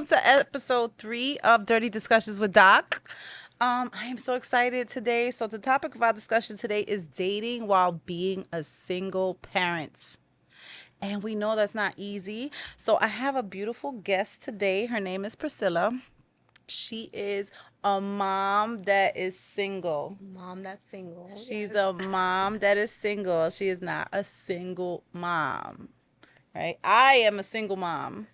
welcome to episode 3 of Dirty Discussions with Doc. I am so excited today. So the topic of our discussion today is dating while being a single parent. And we know that's not easy. So I have a beautiful guest today. Her name is Priscilla. She is a mom that is single. Mom that's single. She's Yes. a mom that is single. She is not a single mom, right? I am a single mom,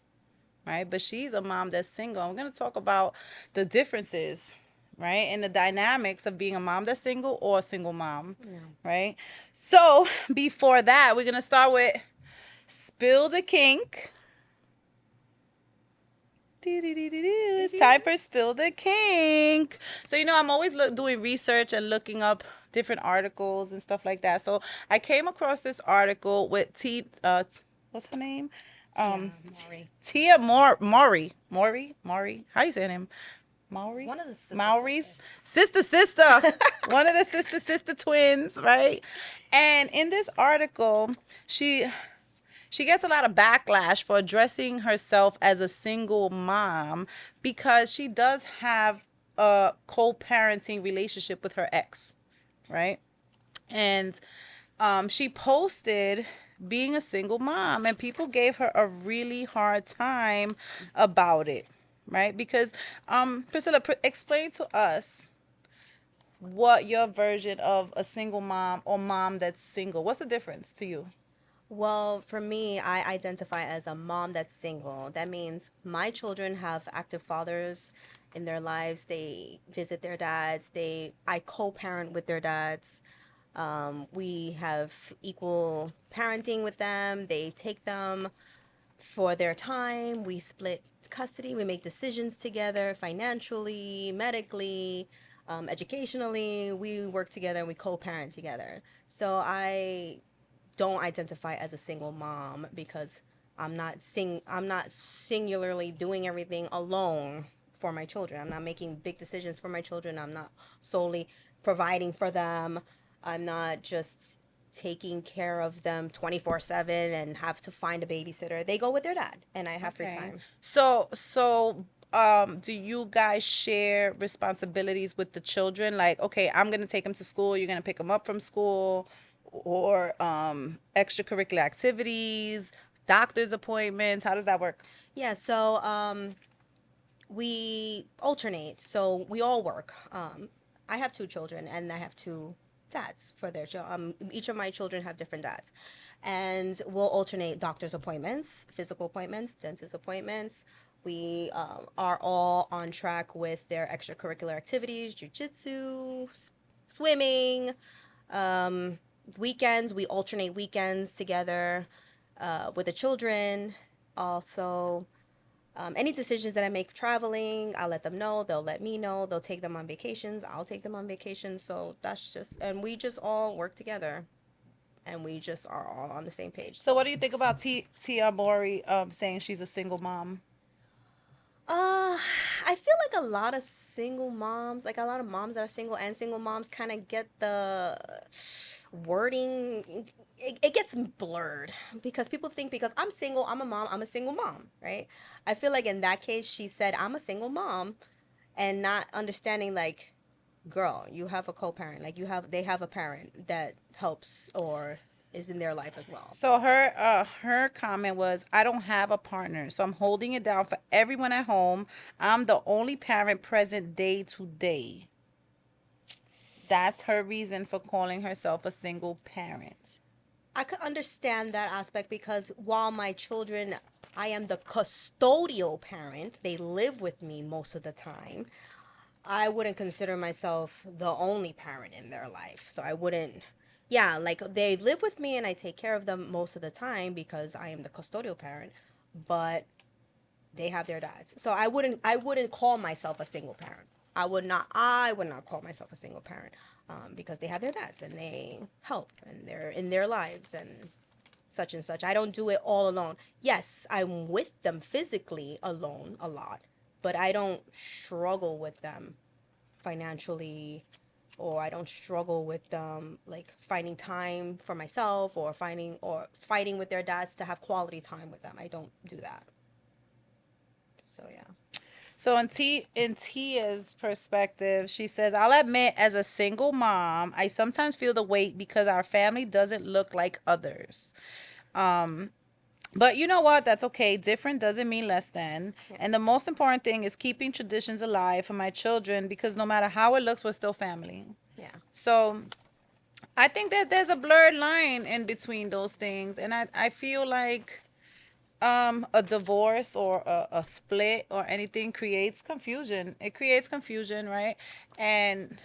right? But she's a mom that's single. We're going to talk about the differences, right? And the dynamics of being a mom that's single or a single mom, Yeah. right? So before that, we're going to start with Spill the Kink. It's time for Spill the Kink. So, I'm always doing research and looking up different articles and stuff like that. So I came across this article with what's her name? Maury. Tia Maury. How you say her name? Maury? One of the sister Maury's sisters. sister. One of the sister twins, right? And in this article, she gets a lot of backlash for addressing herself as a single mom because she does have a co-parenting relationship with her ex, right? And she posted being a single mom, and people gave her a really hard time about it, right? Because Priscilla, explain to us what your version of a single mom or mom that's single. What's the difference to you? Well, for me, I identify as a mom that's single. That means my children have active fathers in their lives. They visit their dads. I co-parent with their dads. We have equal parenting with them. They take them for their time. We split custody. We make decisions together financially, medically, educationally. We work together and we co-parent together. So I don't identify as a single mom because I'm not singularly doing everything alone for my children. I'm not making big decisions for my children. I'm not solely providing for them. I'm not just taking care of them 24/7 and have to find a babysitter. They go with their dad and I have free Okay. time. So, do you guys share responsibilities with the children? Like, okay, I'm gonna take them to school, you're gonna pick them up from school, or extracurricular activities, doctor's appointments. How does that work? Yeah, so we alternate. So we all work. I have two children, and I have two dads for their children. Each of my children have different dads, and we'll alternate doctor's appointments, physical appointments, dentist appointments. We are all on track with their extracurricular activities, jujitsu, swimming. Um, Weekends, we alternate weekends together with the children. Also, any decisions that I make traveling, I'll let them know. They'll let me know. They'll take them on vacations. I'll take them on vacations. So that's just, and we just all work together and we just are all on the same page. So, what do you think about Tia Mori saying she's a single mom? Uh, I feel like a lot of single moms, like a lot of moms that are single and single moms, kind of get the wording. It gets blurred because people think because I'm single, I'm a mom, I'm a single mom, right? I feel like in that case, she said, I'm a single mom and not understanding, like, girl, you have a co-parent, like they have a parent that helps or is in their life as well. So her comment was, I don't have a partner, so I'm holding it down for everyone at home. I'm the only parent present day to day. That's her reason for calling herself a single parent. I could understand that aspect because while my children, I am the custodial parent, they live with me most of the time. I wouldn't consider myself the only parent in their life. So I wouldn't, yeah, like they live with me and I take care of them most of the time because I am the custodial parent, but they have their dads. So I wouldn't call myself a single parent. I would not call myself a single parent because they have their dads and they help and they're in their lives and such and such. I don't do it all alone. Yes, I'm with them physically alone a lot, but I don't struggle with them financially or I don't struggle with them like finding time for myself or fighting with their dads to have quality time with them. I don't do that. So yeah. So in Tia's perspective, she says, "I'll admit, as a single mom, I sometimes feel the weight because our family doesn't look like others. Um, but you know what? That's okay. Different doesn't mean less than. Yeah. And the most important thing is keeping traditions alive for my children because no matter how it looks, we're still family." Yeah. So I think that there's a blurred line in between those things, and I feel like a divorce or a split or anything creates confusion. It creates confusion, right? And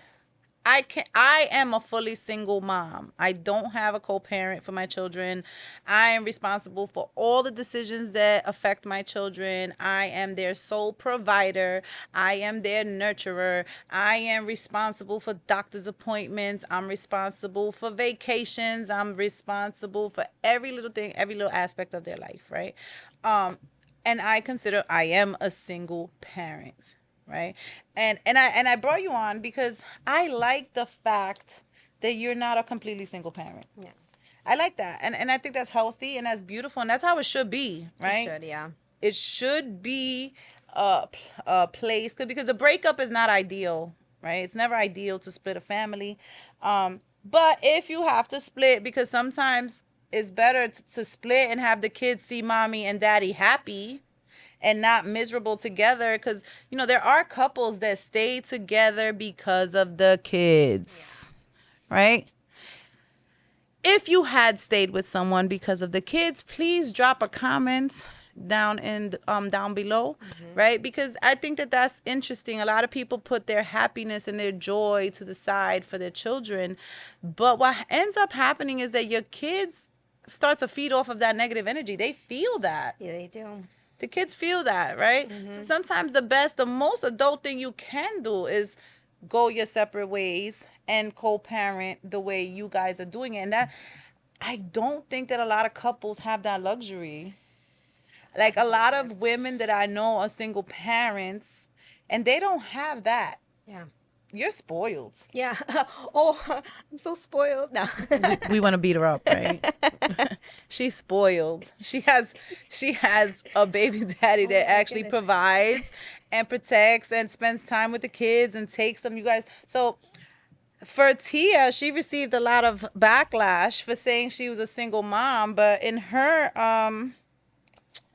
I am a fully single mom. I don't have a co-parent for my children. I am responsible for all the decisions that affect my children. I am their sole provider. I am their nurturer. I am responsible for doctor's appointments. I'm responsible for vacations. I'm responsible for every little thing, every little aspect of their life, right? Um and I consider I am a single parent, right? And I brought you on because I like the fact that you're not a completely single parent. Yeah. I like that, and I think that's healthy and that's beautiful, and that's how it should be, It right? should. Yeah. It should be a place because a breakup is not ideal, right? It's never ideal to split a family, but if you have to split, because sometimes it's better to split and have the kids see mommy and daddy happy and not miserable together, because there are couples that stay together because of the Yeah. kids, right? If you had stayed with someone because of the kids, please drop a comment down below, Mm-hmm. right? Because I think that that's interesting. A lot of people put their happiness and their joy to the side for their children, but what ends up happening is that your kids start to feed off of that negative energy. They feel that. Yeah, they do. The kids feel that, right? So Mm-hmm. sometimes the most adult thing you can do is go your separate ways and co-parent the way you guys are doing it. And that, I don't think that a lot of couples have that luxury. Like, a lot 100%. of women that I know are single parents and they don't have that. Yeah. You're spoiled. Yeah. Oh, I'm so spoiled now. We want to beat her up, right? She's spoiled. She has a baby daddy Oh that my actually goodness. provides and protects and spends time with the kids and takes them. You guys. So for Tia, she received a lot of backlash for saying she was a single mom, but in her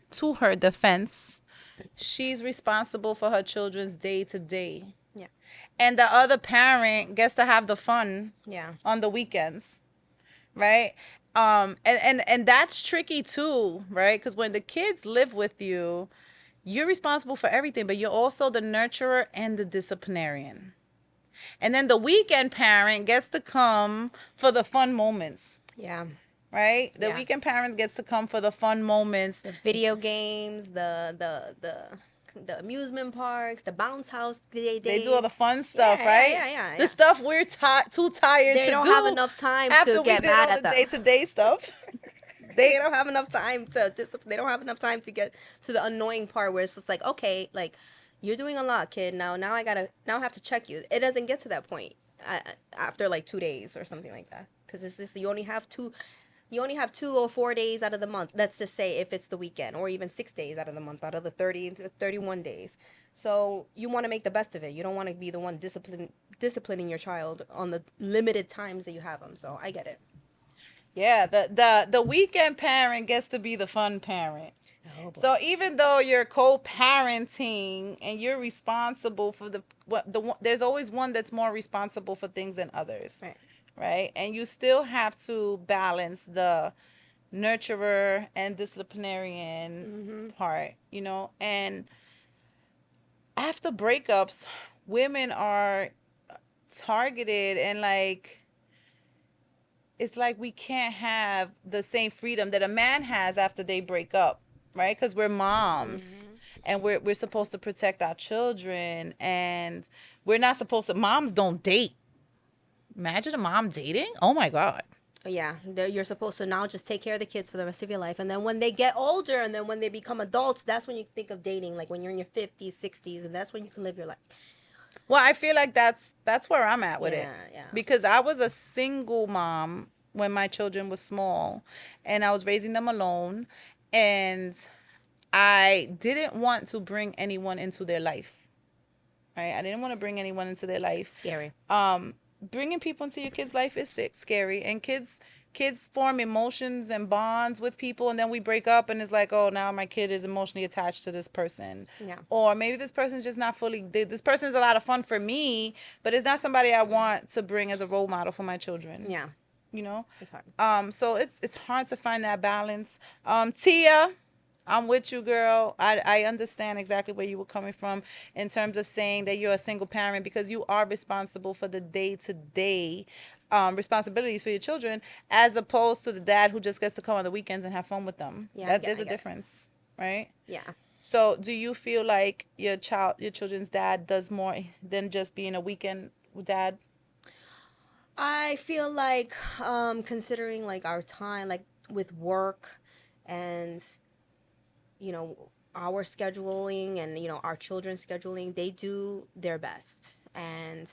to her defense, she's responsible for her children's day to day. Yeah. And the other parent gets to have the fun Yeah. on the weekends, right? And that's tricky too, right? Because when the kids live with you, you're responsible for everything, but you're also the nurturer and the disciplinarian. And then the weekend parent gets to come for the fun moments, Yeah. right? The Yeah. weekend parent gets to come for the fun moments. The video games, the amusement parks, the bounce house They do all the days. fun Yeah, stuff, yeah, right? yeah, yeah, The yeah. stuff we're too tired They to don't have do enough time after to we get did mad all at the them. day-to-day stuff. They don't have enough time to discipline. They don't have enough time to get to the annoying part where it's just like, okay, like you're doing a lot, kid. Now I have to check you. It doesn't get to that point after like 2 days or something like that, because it's just you only have 2 or 4 days out of the month. Let's just say if it's the weekend, or even 6 days out of the month, out of the 30 to 31 days. So you want to make the best of it. You don't want to be the one disciplining your child on the limited times that you have them. So I get it. Yeah, the weekend parent gets to be the fun parent. Oh boy. So even though you're co-parenting and you're responsible for there's always one that's more responsible for things than others, Right. right? And you still have to balance the nurturer and disciplinarian Mm-hmm. part, and after breakups, women are targeted, and like, it's like we can't have the same freedom that a man has after they break up, right? Because we're moms Mm-hmm. and we're supposed to protect our children, and we're not supposed to. Moms don't date. Imagine a mom dating. Oh my God. Yeah, you're supposed to now just take care of the kids for the rest of your life, and then when they get older, and then when they become adults, that's when you think of dating, like when you're in your 50s, 60s, and that's when you can live your life. Well, I feel like that's where I'm at with it, Yeah, yeah. because I was a single mom when my children were small, and I was raising them alone, and I didn't want to bring anyone into their life. Right? I didn't want to bring anyone into their life. Scary. Bringing people into your kid's life is scary, and kids form emotions and bonds with people, and then we break up, and it's like, oh, now my kid is emotionally attached to this person. Yeah. Or maybe this person's just not fully, this person is a lot of fun for me, but it's not somebody I want to bring as a role model for my children. Yeah. You know. It's hard. So it's hard to find that balance. Tia, I'm with you, girl. I understand exactly where you were coming from in terms of saying that you're a single parent, because you are responsible for the day-to-day responsibilities for your children, as opposed to the dad who just gets to come on the weekends and have fun with them. Yeah, That I there's a get it. difference, right? Yeah. So, do you feel like your children's dad does more than just being a weekend dad? I feel like considering like our time like with work and you know our scheduling and our children's scheduling, they do their best. And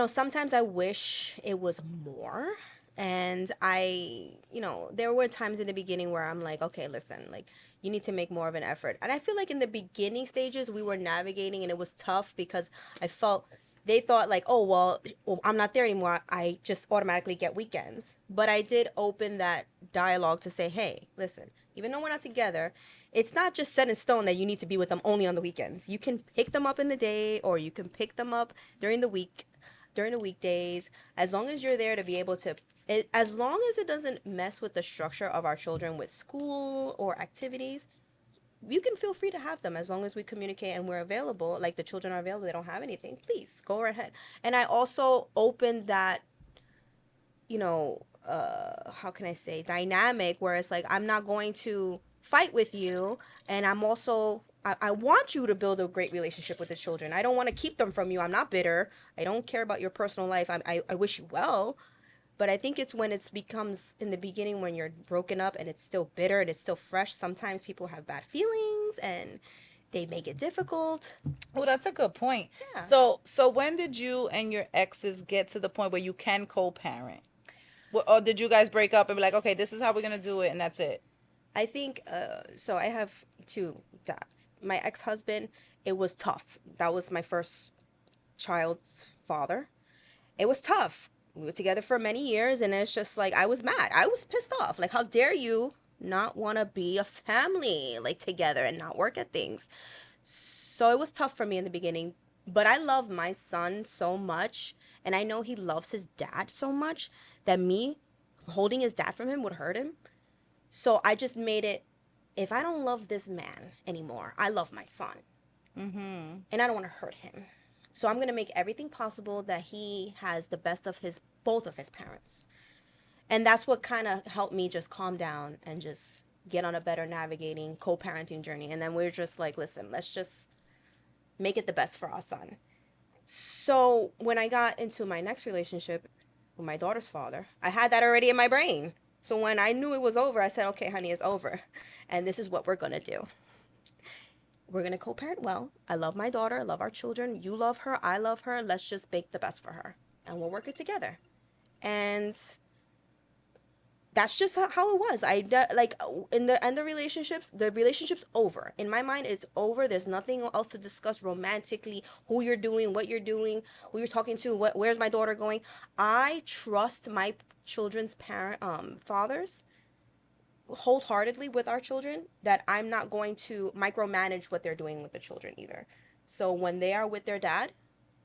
sometimes I wish it was more. And there were times in the beginning where I'm like, okay, listen, like, you need to make more of an effort. And I feel like in the beginning stages, we were navigating and it was tough because I felt they thought, like, oh, well, I'm not there anymore. I just automatically get weekends. But I did open that dialogue to say, hey, listen, even though we're not together, it's not just set in stone that you need to be with them only on the weekends. You can pick them up in the day or you can pick them up during the week during the weekdays, as long as you're there to be able to as long as it doesn't mess with the structure of our children with school or activities, you can feel free to have them as long as we communicate and we're available. Like, the children are available, they don't have anything, please go right ahead. And I also opened that, how can I say, dynamic where it's like, I'm not going to fight with you, and I want you to build a great relationship with the children. I don't want to keep them from you. I'm not bitter. I don't care about your personal life. I wish you well. But I think it's when it becomes in the beginning, when you're broken up and it's still bitter and it's still fresh. Sometimes people have bad feelings and they make it difficult. Well, that's a good point. Yeah. So when did you and your exes get to the point where you can co-parent? Or did you guys break up and be like, okay, this is how we're gonna do it, and that's it? I think so. I have two dads. My ex husband, it was tough. That was my first child's father. It was tough. We were together for many years, and it's just like, I was mad. I was pissed off. Like, how dare you not want to be a family, like, together and not work at things? So it was tough for me in the beginning. But I love my son so much, and I know he loves his dad so much that me holding his dad from him would hurt him. So I just made it, if I don't love this man anymore, I love my son. And I don't want to hurt him. So I'm going to make everything possible that he has the best of both of his parents. And that's what kind of helped me just calm down and just get on a better navigating co-parenting journey. And then we're just like, listen, let's just make it the best for our son. So when I got into my next relationship with my daughter's father, I had that already in my brain. So when I knew it was over, I said, okay, honey, it's over. And this is what we're going to do. We're going to co-parent well. I love my daughter. I love our children. You love her. I love her. Let's just make the best for her. And we'll work it together. And that's just how it was. Like, in the relationships, the relationship's over. In my mind, it's over. There's nothing else to discuss romantically. Who you're doing, what you're doing, who you're talking to, where's my daughter going. I trust my children's fathers wholeheartedly with our children, that I'm not going to micromanage what they're doing with the children either. So when they are with their dad,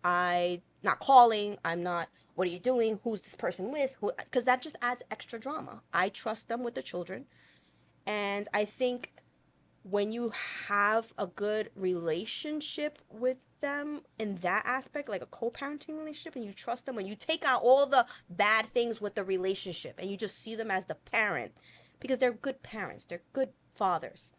I not calling, I'm not, what are you doing, who's this person with, who, because that just adds extra drama. I trust them with the children. And I think when you have a good relationship with them in that aspect, like a co-parenting relationship, and you trust them, when you take out all the bad things with the relationship and you just see them as the parent, because they're good parents, they're good fathers.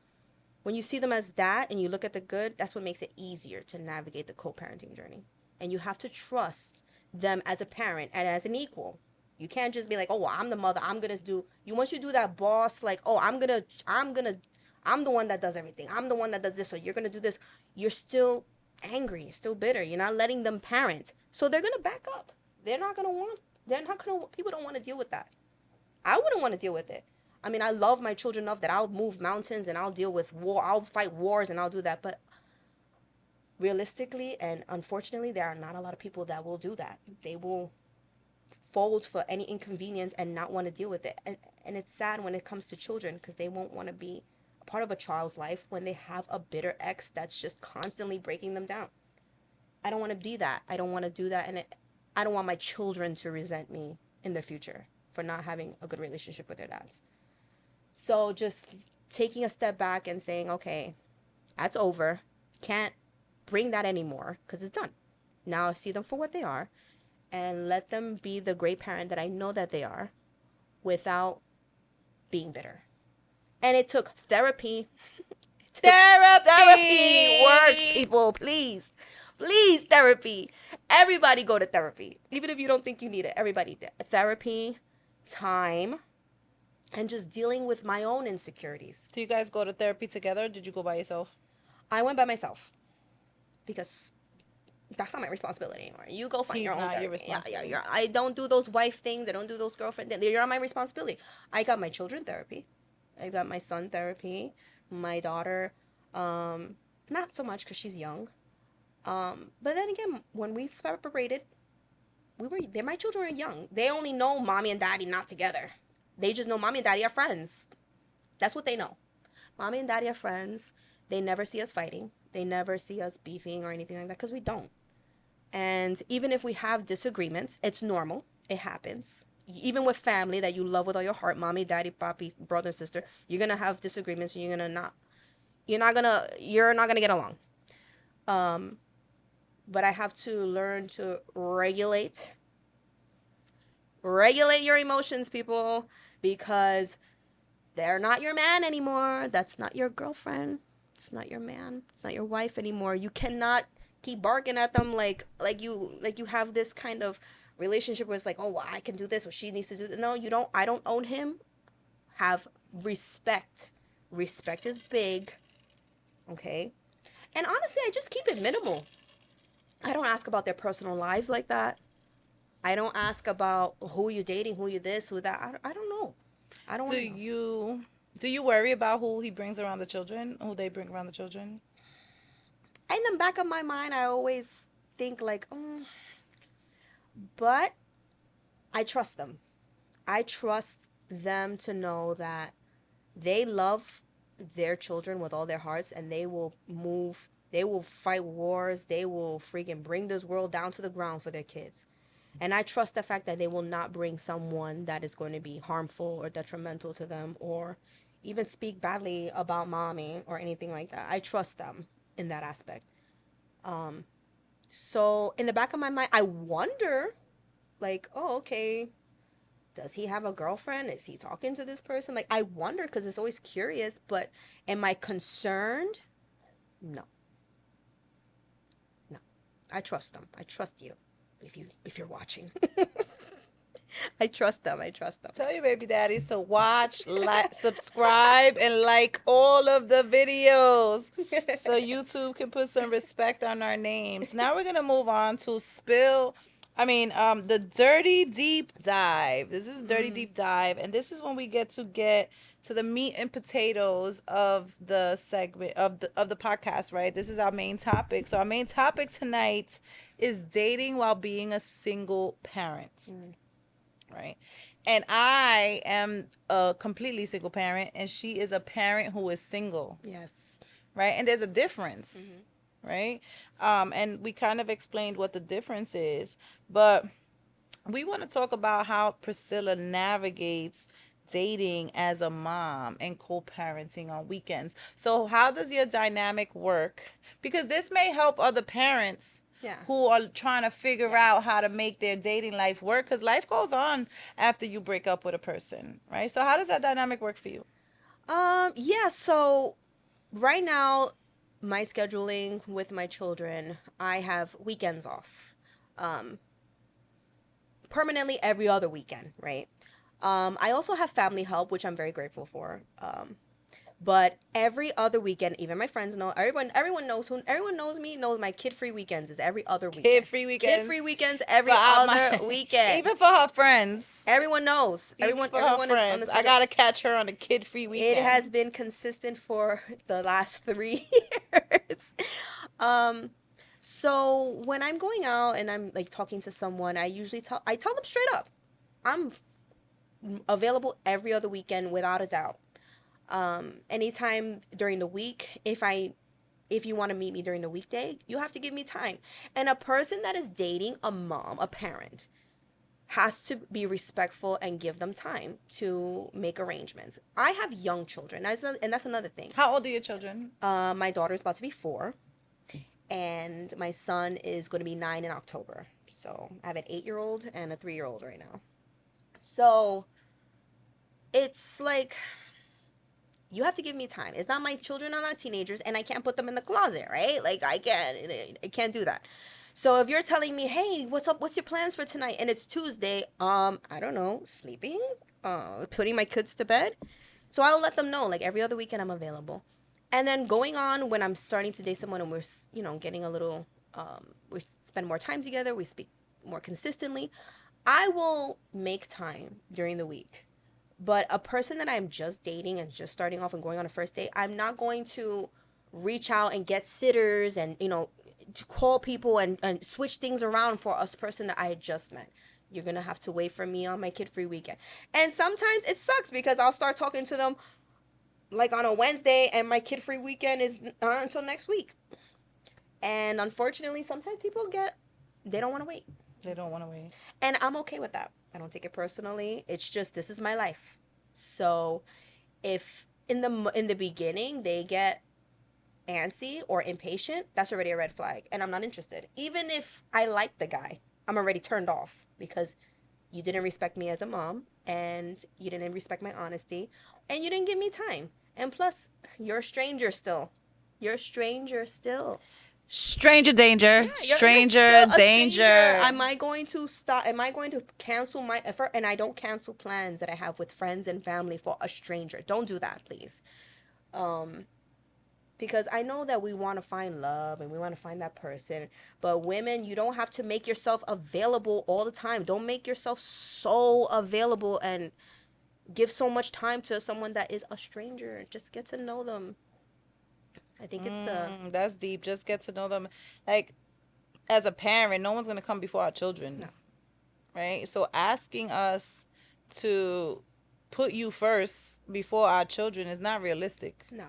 When you see them as that and you look at the good, that's what makes it easier to navigate the co-parenting journey. And you have to trust them as a parent and as an equal. You can't just be like, oh, well, I'm the mother, I'm gonna do, you once you do that boss, like, oh, I'm the one that does everything, I'm the one that does this, so you're gonna do this, you're still angry, you're still bitter, you're not letting them parent. So they're gonna back up. They're not gonna, people don't want to deal with that. I wouldn't want to deal with it. I mean, I love my children enough that I'll move mountains and I'll deal with war. I'll fight wars and I'll do that. But realistically and unfortunately, there are not a lot of people that will do that. They will fold for any inconvenience and not want to deal with it. And it's sad when it comes to children because they won't want to be a part of a child's life when they have a bitter ex that's just constantly breaking them down. I don't want to be that. I don't want to do that. I don't want my children to resent me in the future for not having a good relationship with their dads. So just taking a step back and saying, okay, that's over. Can't bring that anymore because it's done. Now I see them for what they are and let them be the great parent that I know that they are without being bitter. And it took therapy. Therapy works, Therapy. people. Please. Please, therapy. Everybody go to therapy. Even if you don't think you need it, everybody. Therapy, time, and just dealing with my own insecurities. Do you guys go to therapy together? Or did you go by yourself? I went by myself because that's not my responsibility anymore. You go find He's your own not your therapy. Yeah, yeah, responsibility. yeah. I don't do those wife things. I don't do those girlfriend things. You're on my responsibility. I got my children therapy. I got my son therapy. My daughter, not so much because she's young. But then again, when we separated, my children were young. They only know mommy and daddy not together. They just know mommy and daddy are friends. That's what they know. Mommy and daddy are friends. They never see us fighting. They never see us beefing or anything like that because we don't. And even if we have disagreements, it's normal. It happens. Even with family that you love with all your heart, mommy, daddy, papi, brother, and sister, you're gonna have disagreements and you're not gonna get along. Um, but I have to learn to regulate your emotions, people, because they're not your man anymore. That's not your girlfriend. It's not your man. It's not your wife anymore. You cannot keep barking at them like you have this kind of relationship where it's like, oh, well, I can do this or she needs to do that. No, you don't. I don't own him. Have respect. Respect is big. Okay. And honestly, I just keep it minimal. I don't ask about their personal lives like that. I don't ask about who you're dating, who you this, who that. I don't know. I don't Do want to know. you worry about who he brings around the children? Who they bring around the children? In the back of my mind, I always think like, but I trust them. I trust them to know that they love their children with all their hearts and they will fight wars, they will freaking bring this world down to the ground for their kids. And I trust the fact that they will not bring someone that is going to be harmful or detrimental to them or even speak badly about mommy or anything like that. I trust them in that aspect. So in the back of my mind, I wonder, like, oh, okay, does he have a girlfriend? Is he talking to this person? Like, I wonder because it's always curious, but am I concerned? No, no. I trust them. I trust you. If you're watching. I trust them. I trust them. Tell your baby daddies to watch, like, subscribe, and like all of the videos so YouTube can put some respect on our names. Now we're gonna move on to the dirty deep dive. This is a dirty deep dive, and this is when we get to the meat and potatoes of the segment of the podcast, right? This is our main topic. So our main topic tonight is dating while being a single parent, right? And I am a completely single parent, and she is a parent who is single, Yes. right? And there's a difference, right? And we kind of explained what the difference is, but we want to talk about how Priscilla navigates dating as a mom and co-parenting on weekends. So how does your dynamic work? Because this may help other parents Yeah. who are trying to figure out how to make their dating life work, because life goes on after you break up with a person, right? So how does that dynamic work for you? Yeah, so right now my scheduling with my children, I have weekends off. Um Permanently every other weekend, right? I also have family help, which I'm very grateful for. But every other weekend, even my friends know, everyone knows me, knows my kid-free weekends is every other weekend. Kid-free weekends. Kid-free weekends For every our, other my, weekend. even for her friends. Everyone knows. Even for her Everyone is on the friends. I same. gotta catch her on a kid-free It has weekend. been consistent for the last 3 years. Um, so when I'm going out and I'm like talking to someone, I tell them straight up, I'm available every other weekend without a doubt. Anytime during the week, if you want to meet me during the weekday, you have to give me time. And a person that is dating a mom, a parent, has to be respectful and give them time to make arrangements. I have young children, and that's another thing. How old are your children? My daughter is about to be 4, and my son is going to be 9 in October. So I have an 8-year-old and a 3-year-old right now. So it's like you have to give me time. It's not my children are not teenagers, and I can't put them in the closet, right? Like I can't do that. So if you're telling me, hey, what's up? What's your plans for tonight? And it's Tuesday. I don't know, sleeping, putting my kids to bed. So I'll let them know. Like every other weekend, I'm available. And then going on when I'm starting to date someone and we're getting a little, we spend more time together. We speak more consistently. I will make time during the week. But a person that I'm just dating and just starting off and going on a first date, I'm not going to reach out and get sitters and, to call people and switch things around for a person that I had just met. You're going to have to wait for me on my kid free weekend. And sometimes it sucks because I'll start talking to them like on a Wednesday and my kid free weekend is until next week. And unfortunately, sometimes they don't want to wait. They don't want to wait. And I'm okay with that. I don't take it personally. It's just this is my life. So if in the beginning they get antsy or impatient, that's already a red flag and I'm not interested. Even if I like the guy, I'm already turned off because you didn't respect me as a mom and you didn't respect my honesty and you didn't give me time. And plus, you're a stranger still. You're a stranger still. Stranger danger. Yeah, you're Stranger still a stranger. danger. Am I going to stop? Am I going to cancel my effort? And I don't cancel plans that I have with friends and family for a stranger. Don't do that, please. Um, because I know that we want to find love and we want to find that person. But women, you don't have to make yourself available all the time. Don't make yourself so available and give so much time to someone that is a stranger. Just get to know them. I think it's the That's deep. Just get to know them. Like, as a parent, no one's going to come before our children. no, Right? So asking us to put you first before our children is not realistic. no.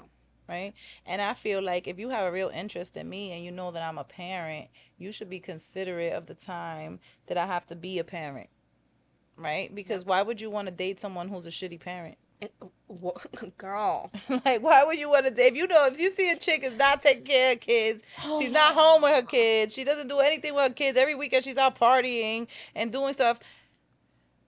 Right? And I feel like if you have a real interest in me and you know that I'm a parent, you should be considerate of the time that I have to be a parent. Right? Because Yep. why would you want to date someone who's a shitty parent? Girl. Like, why would you want to date? If you see a chick is not taking care of kids, she's not home with her kids, she doesn't do anything with her kids, every weekend she's out partying and doing stuff,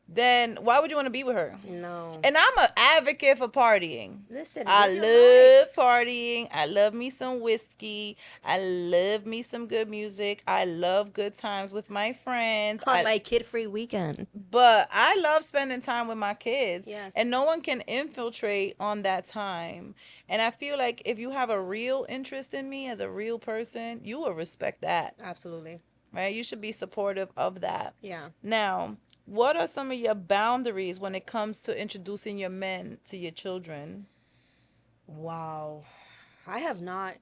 then why would you want to be with her? No. And I'm an advocate for partying. Listen, I live your love life. partying. I love me some whiskey. I love me some good music. I love good times with my friends. On my kid-free weekend. But I love spending time with my kids. Yes. And no one can infiltrate on that time. And I feel like if you have a real interest in me as a real person, you will respect that. Absolutely. Right? You should be supportive of that. Yeah. Now, what are some of your boundaries when it comes to introducing your men to your children? Wow. I have not.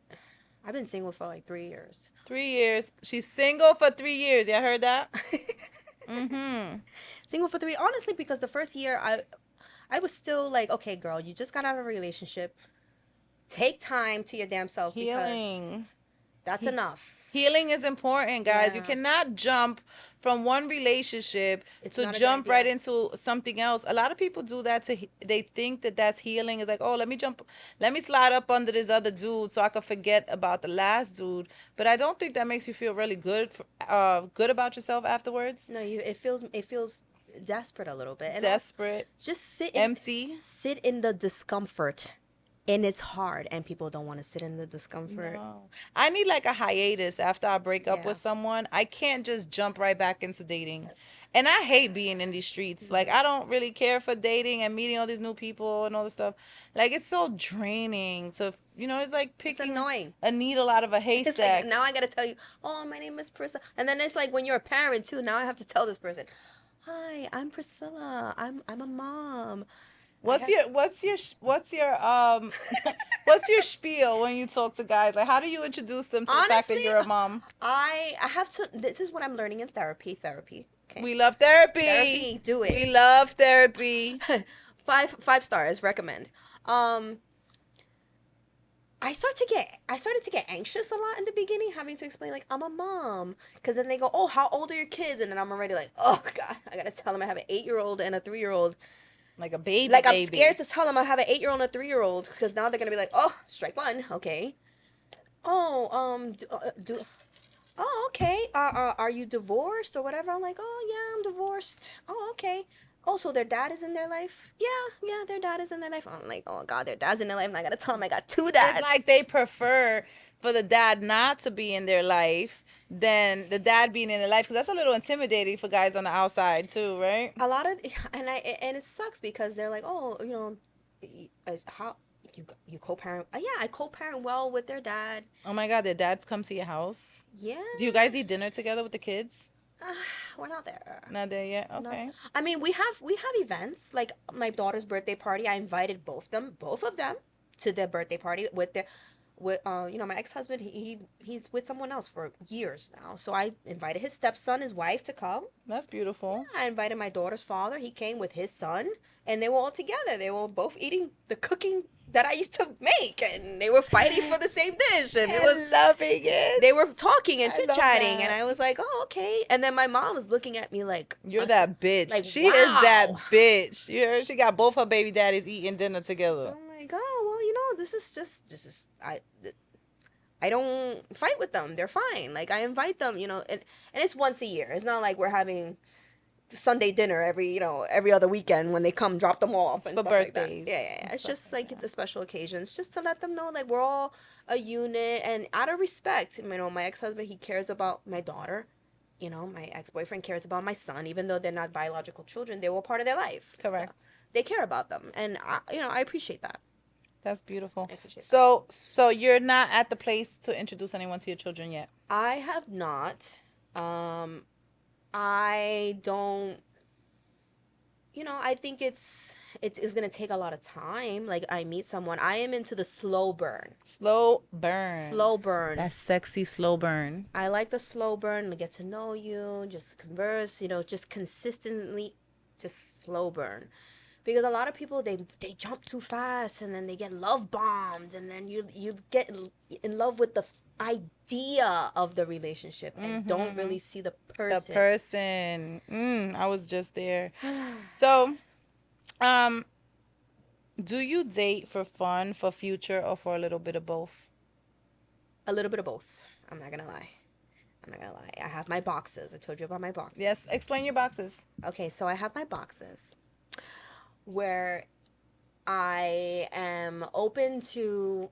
I've been single for like 3 years. 3 years. She's single for 3 years. Y'all heard that? Mm-hmm. Single for 3. Honestly, because the first year I was still like, okay, girl, you just got out of a relationship. Take time to your damn self Healing. because that's enough. Healing is important, guys. You Yeah. cannot jump from one relationship It's to not a good jump right idea. into something else. A lot of people do that they think that that's healing. It's like, oh, let me slide up under this other dude so I can forget about the last dude. But I don't think that makes you feel really good about yourself afterwards. No, it feels desperate a little bit. And also, Desperate, just empty. sit in the discomfort. And it's hard and people don't want to sit in the discomfort. No. I need like a hiatus after I break up Yeah. with someone. I can't just jump right back into dating. And I hate being in these streets. Like, I don't really care for dating and meeting all these new people and all this stuff. Like, it's so draining to, it's like It's picking annoying. a needle out of a It's like haystack. now I gotta tell you, oh, my name is Priscilla, and then it's like when you're a parent too. Now I have to tell this person, hi, I'm Priscilla. I'm a mom. I What's have. your what's your spiel when you talk to guys? Like, how do you introduce them to the fact that Honestly, you're a mom? I have to. This is what I'm learning in therapy. Therapy. Okay. We love therapy. Therapy. Do We it. love therapy. Five stars. Recommend. Um, I started to get anxious a lot in the beginning, having to explain like I'm a mom, because then they go, oh, how old are your kids? And then I'm already like, oh god, I gotta tell them I have an 8-year-old and a 3-year-old. Like a baby Like I'm baby. scared to tell them I have an 8-year-old and a 3-year-old, because now they're gonna be like, oh, strike one, okay. Oh, oh, okay. Are you divorced or whatever? I'm like, oh yeah, I'm divorced. Oh, okay. Oh, so their dad is in their life? Yeah, yeah, their dad is in their life. I'm like, oh god, their dad's in their life, and I gotta tell them I got two It's dads. like they prefer for the dad not to be in their life than the dad being in their life, because that's a little intimidating for guys on the outside too, right? A lot of, and it sucks because they're like, oh, how you co-parent? Yeah, I co-parent well with their dad. Oh my God, their dads come to your house. Yeah. Do you guys eat dinner together with the kids? uh, we're not there. Not there yet. Not. Okay. I mean, we have events like my daughter's birthday party. I invited both of them, to their birthday party with their with my ex-husband. He's with someone else for years now, so I invited his stepson, his wife, to come. That's beautiful. I invited my daughter's father. He came with his son, and they were all together. They were both eating the cooking that I used to make, and they were fighting for the same dish. And it was, loving it. they were talking and I chit love chatting, that. and I was like, oh, okay. And then my mom was looking at me like, You're that bitch. like, She is that wow. bitch. You heard? She got both her baby daddies eating dinner together. I'm like, oh, well, this is I don't fight with them. They're fine. Like I invite them, and it's once a year. It's not like we're having Sunday dinner every other weekend when they come drop them off It's and for stuff like that. birthdays Yeah, yeah, yeah. and It's stuff just like like that. the special occasions, just to let them know like we're all a unit, and out of respect. My ex-husband, he cares about my daughter. My ex-boyfriend cares about my son, even though they're not biological children. They were part of their life. Correct. So they care about them, and I appreciate that. That's beautiful. I appreciate that. So you're not at the place to introduce anyone to your children yet. I have not. I don't. I think it's gonna take a lot of time. Like I meet someone, I am into the slow burn. Slow burn. Slow burn. That sexy slow burn. I like the slow burn. To get to know you, just converse. Just consistently, just slow burn. Because a lot of people, they jump too fast, and then they get love bombed, and then you get in love with the idea of the relationship, and don't really see the person. The person. I was just there. So, do you date for fun, for future, or for a little bit of both? A little bit of both. I'm not gonna lie. I have my boxes. I told you about my boxes. Yes. Explain your boxes. Okay, so I have my boxes where I am open to.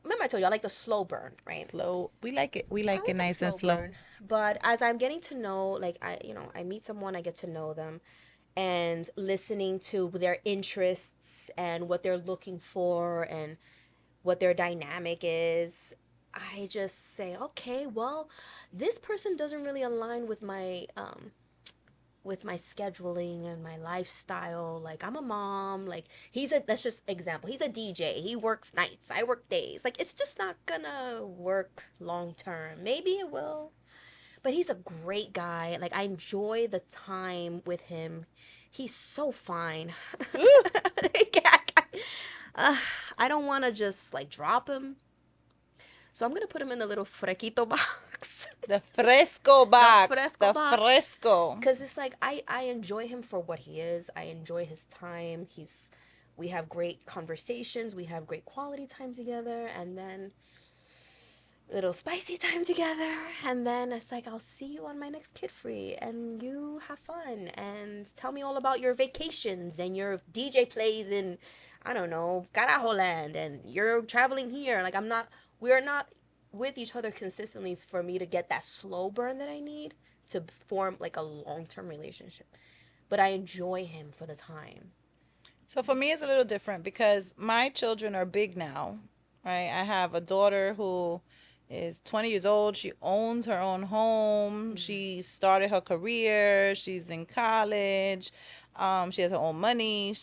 Remember, I told you I like the slow burn, right? Slow. We like it. We I like like it the nice and slow. burn. But as I'm getting to know, like I meet someone, I get to know them, and listening to their interests and what they're looking for and what their dynamic is. I just say, okay, well, this person doesn't really align with my scheduling and my lifestyle. Like I'm a mom, like that's just example. He's a DJ. He works nights. I work days. Like it's just not gonna work long term. Maybe it will. But he's a great guy. Like I enjoy the time with him. He's so fine. uh, I don't want to just like drop him. So I'm going to put him in the little fresquito box. The fresco box. fresco The box. fresco. Because it's like I enjoy him for what he is. I enjoy his time. We have great conversations. We have great quality time together. And then little spicy time together. And then it's like, I'll see you on my next kid free. And you have fun. And tell me all about your vacations and your DJ plays in, I don't know, Carajo land. And you're traveling here. We're not with each other consistently for me to get that slow burn that I need. to form like a long-term relationship. But I enjoy him for the time. So for me, it's a little different because my children are big now, right? I have a daughter who is 20 years old. She owns her own home. She started her career. She's in college. She has her own money.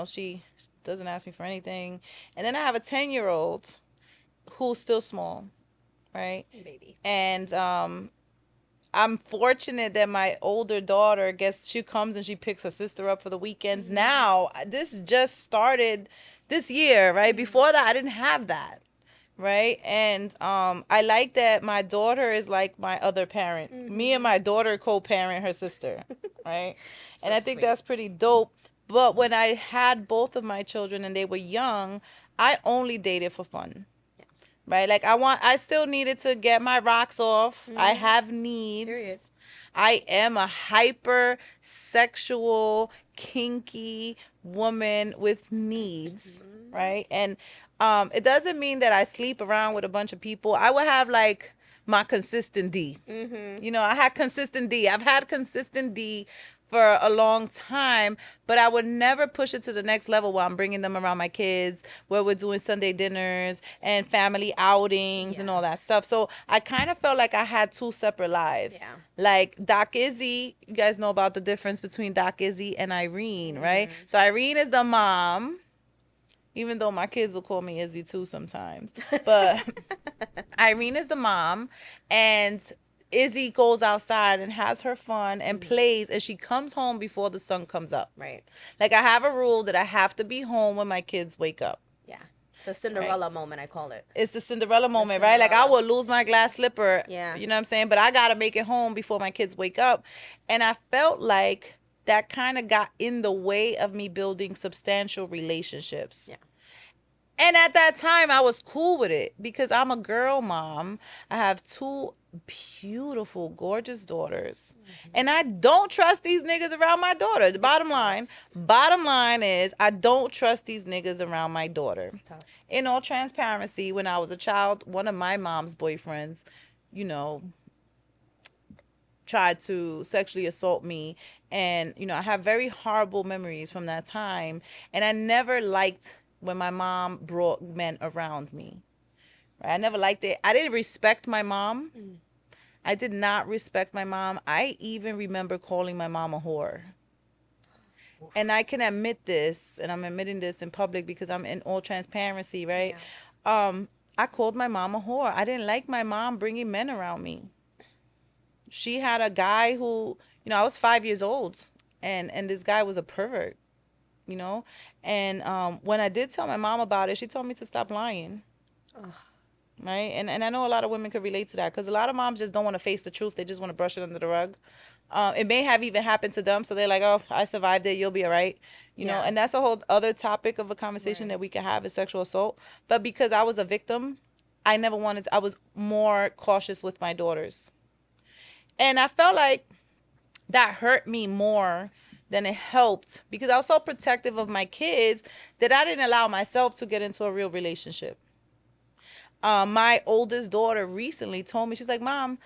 She doesn't ask me for anything. And then I have a 10-year-old who's still small, right? Baby. And I'm fortunate that my older daughter she comes and she picks her sister up for the weekends. Now, this just started this year, right? Before that, I didn't have that, right? And I like that my daughter is like my other parent. Me and my daughter co-parent her sister, right? So And I think sweet. that's pretty dope. But when I had both of my children and they were young, I only dated for fun, right? Like I still needed to get my rocks off. I have needs. Period. I am a hyper sexual, kinky woman with needs, right? And it doesn't mean that I sleep around with a bunch of people. I would have like my consistent D. I had consistent D. I've had consistent D for a long time, but I would never push it to the next level where I'm bringing them around my kids, where we're doing Sunday dinners and family outings and all that stuff. So I kind of felt like I had two separate lives. Yeah. Like Doc Izzy, you guys know about the difference between Doc Izzy and Irene, right? So Irene is the mom, even though my kids will call me Izzy too sometimes. But Irene is the mom, and Izzy goes outside and has her fun and plays, and she comes home before the sun comes up. Right. Like I have a rule that I have to be home when my kids wake up. Yeah. It's a Cinderella moment, I call it. It's the Cinderella moment, right? Like I Cinderella. will lose my glass slipper, Yeah. you know what I'm saying? But I got to make it home before my kids wake up. And I felt like that kind of got in the way of me building substantial relationships. Yeah. And at that time, I was cool with it because I'm a girl mom. I have two beautiful, gorgeous daughters. And I don't trust these niggas around my daughter. The bottom line is I don't trust these niggas around my daughter. It's tough. In all transparency, when I was a child, one of my mom's boyfriends, tried to sexually assault me. And, I have very horrible memories from that time. And I never liked when my mom brought men around me. Right? I never liked it. I didn't respect my mom. I did not respect my mom. I even remember calling my mom a whore. And I can admit this, and I'm admitting this in public because I'm in all transparency, right? Yeah. I called my mom a whore. I didn't like my mom bringing men around me. She had a guy who, I was 5 years old, and this guy was a pervert. And when I did tell my mom about it, she told me to stop lying. Ugh. Right? And I know a lot of women could relate to that because a lot of moms just don't want to face the truth. They just want to brush it under the rug. It may have even happened to them, so they're like, oh, I survived it, you'll be all right. Yeah. And that's a whole other topic of a conversation Right. that we could have, is sexual assault. But because I was a victim, I was more cautious with my daughters. And I felt like that hurt me more than it helped because I was so protective of my kids that I didn't allow myself to get into a real relationship. My oldest daughter recently told me, she's like, Mom,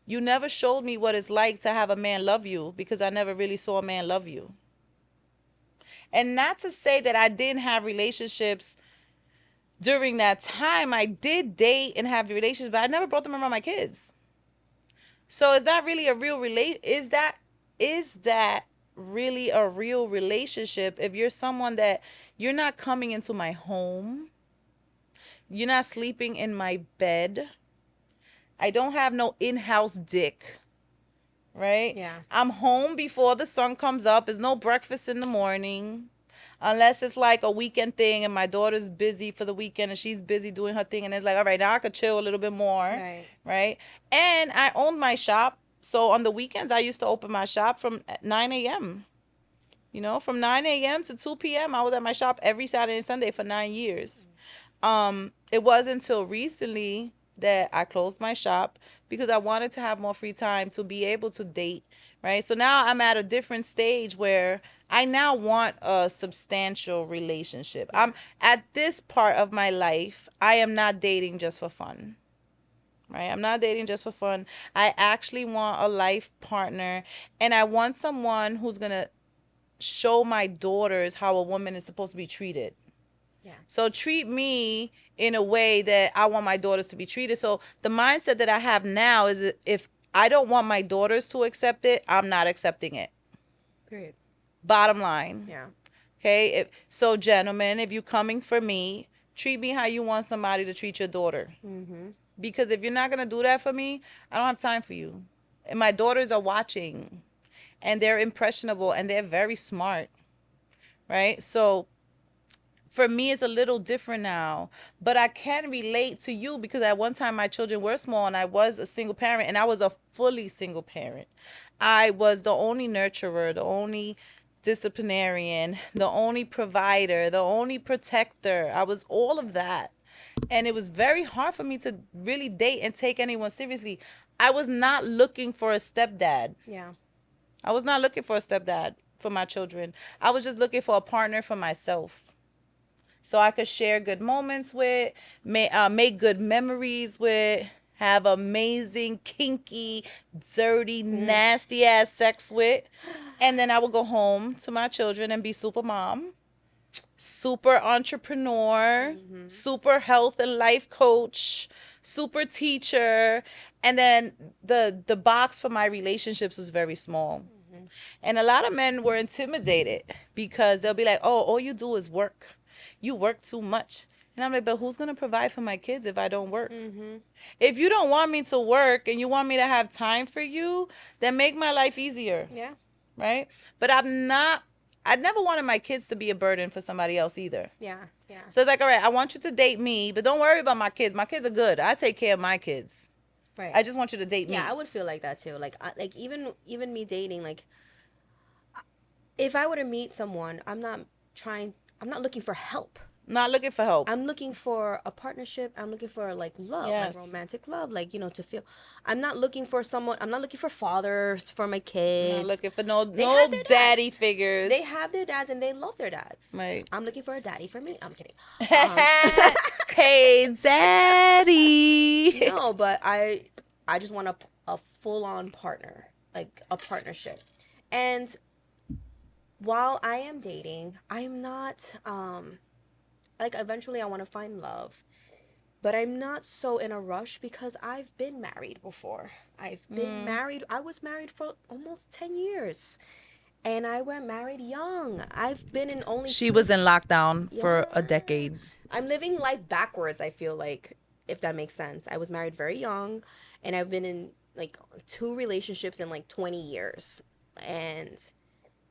you never showed me what it's like to have a man love you because I never really saw a man love you. And not to say that I didn't have relationships during that time. I did date and have relationships, but I never brought them around my kids. So is that really a real is that really a real relationship if you're someone that you're not coming into my home, you're not sleeping in my bed, I don't have no in-house dick, right? Yeah. I'm home before the sun comes up. There's no breakfast in the morning. Unless it's like a weekend thing and my daughter's busy for the weekend and she's busy doing her thing and it's like, all right, now I could chill a little bit more. Right? And I owned my shop. So on the weekends, I used to open my shop from 9 a.m. From 9 a.m. to 2 p.m. I was at my shop every Saturday and Sunday for 9 years. It wasn't until recently that I closed my shop because I wanted to have more free time to be able to date, right? So now I'm at a different stage where I now want a substantial relationship. I'm at this part of my life, I am not dating just for fun. right? I'm not dating just for fun. I actually want a life partner, and I want someone who's going to show my daughters how a woman is supposed to be treated. Yeah. So treat me in a way that I want my daughters to be treated. So the mindset that I have now is that if I don't want my daughters to accept it, I'm not accepting it. Period. Bottom line. Yeah. Okay? So gentlemen, if you're coming for me, treat me how you want somebody to treat your daughter. Mm-hmm. Because if you're not going to do that for me, I don't have time for you. And my daughters are watching, and they're impressionable, and they're very smart, right? So for me, it's a little different now, but I can relate to you because at one time my children were small and I was a single parent, and I was a fully single parent. I was the only nurturer, the only disciplinarian, the only provider, the only protector. I was all of that. And it was very hard for me to really date and take anyone seriously. I was not looking for a stepdad. Yeah. I was not looking for a stepdad for my children. I was just looking for a partner for myself, so I could share good moments with, make good memories with, have amazing, kinky, dirty, nasty ass sex with. And then I would go home to my children and be super mom, super entrepreneur, super health and life coach, super teacher. And then the box for my relationships was very small. And a lot of men were intimidated because they'll be like, oh, all you do is work. You work too much. And I'm like, but who's going to provide for my kids if I don't work? Mm-hmm. If you don't want me to work and you want me to have time for you, then make my life easier, Yeah. right? But I never wanted my kids to be a burden for somebody else either. Yeah. Yeah. So it's like, all right, I want you to date me, but don't worry about my kids. My kids are good. I take care of my kids. Right. I just want you to date me. Yeah, I would feel like that too. Like even me dating, like if I were to meet someone, I'm not looking for help. Not looking for help. I'm looking for a partnership. I'm looking for like love, Yes. like romantic love, like to feel. I'm not looking for someone. I'm not looking for fathers for my kids. Not looking for no They have their daddy figures. They have their dads and they love their dads. Right. I'm looking for a daddy for me. I'm kidding. Hey, daddy. No, but I just want a full on partner, like a partnership, and while I am dating, I'm not like eventually I want to find love, but I'm not so in a rush because I've been married before. I've been married. I was married for almost 10 years. And I went married young. I've been in only She was in lockdown for a Yeah. decade. I'm living life backwards, I feel like, if that makes sense. I was married very young and I've been in like 2 relationships in like 20 years. And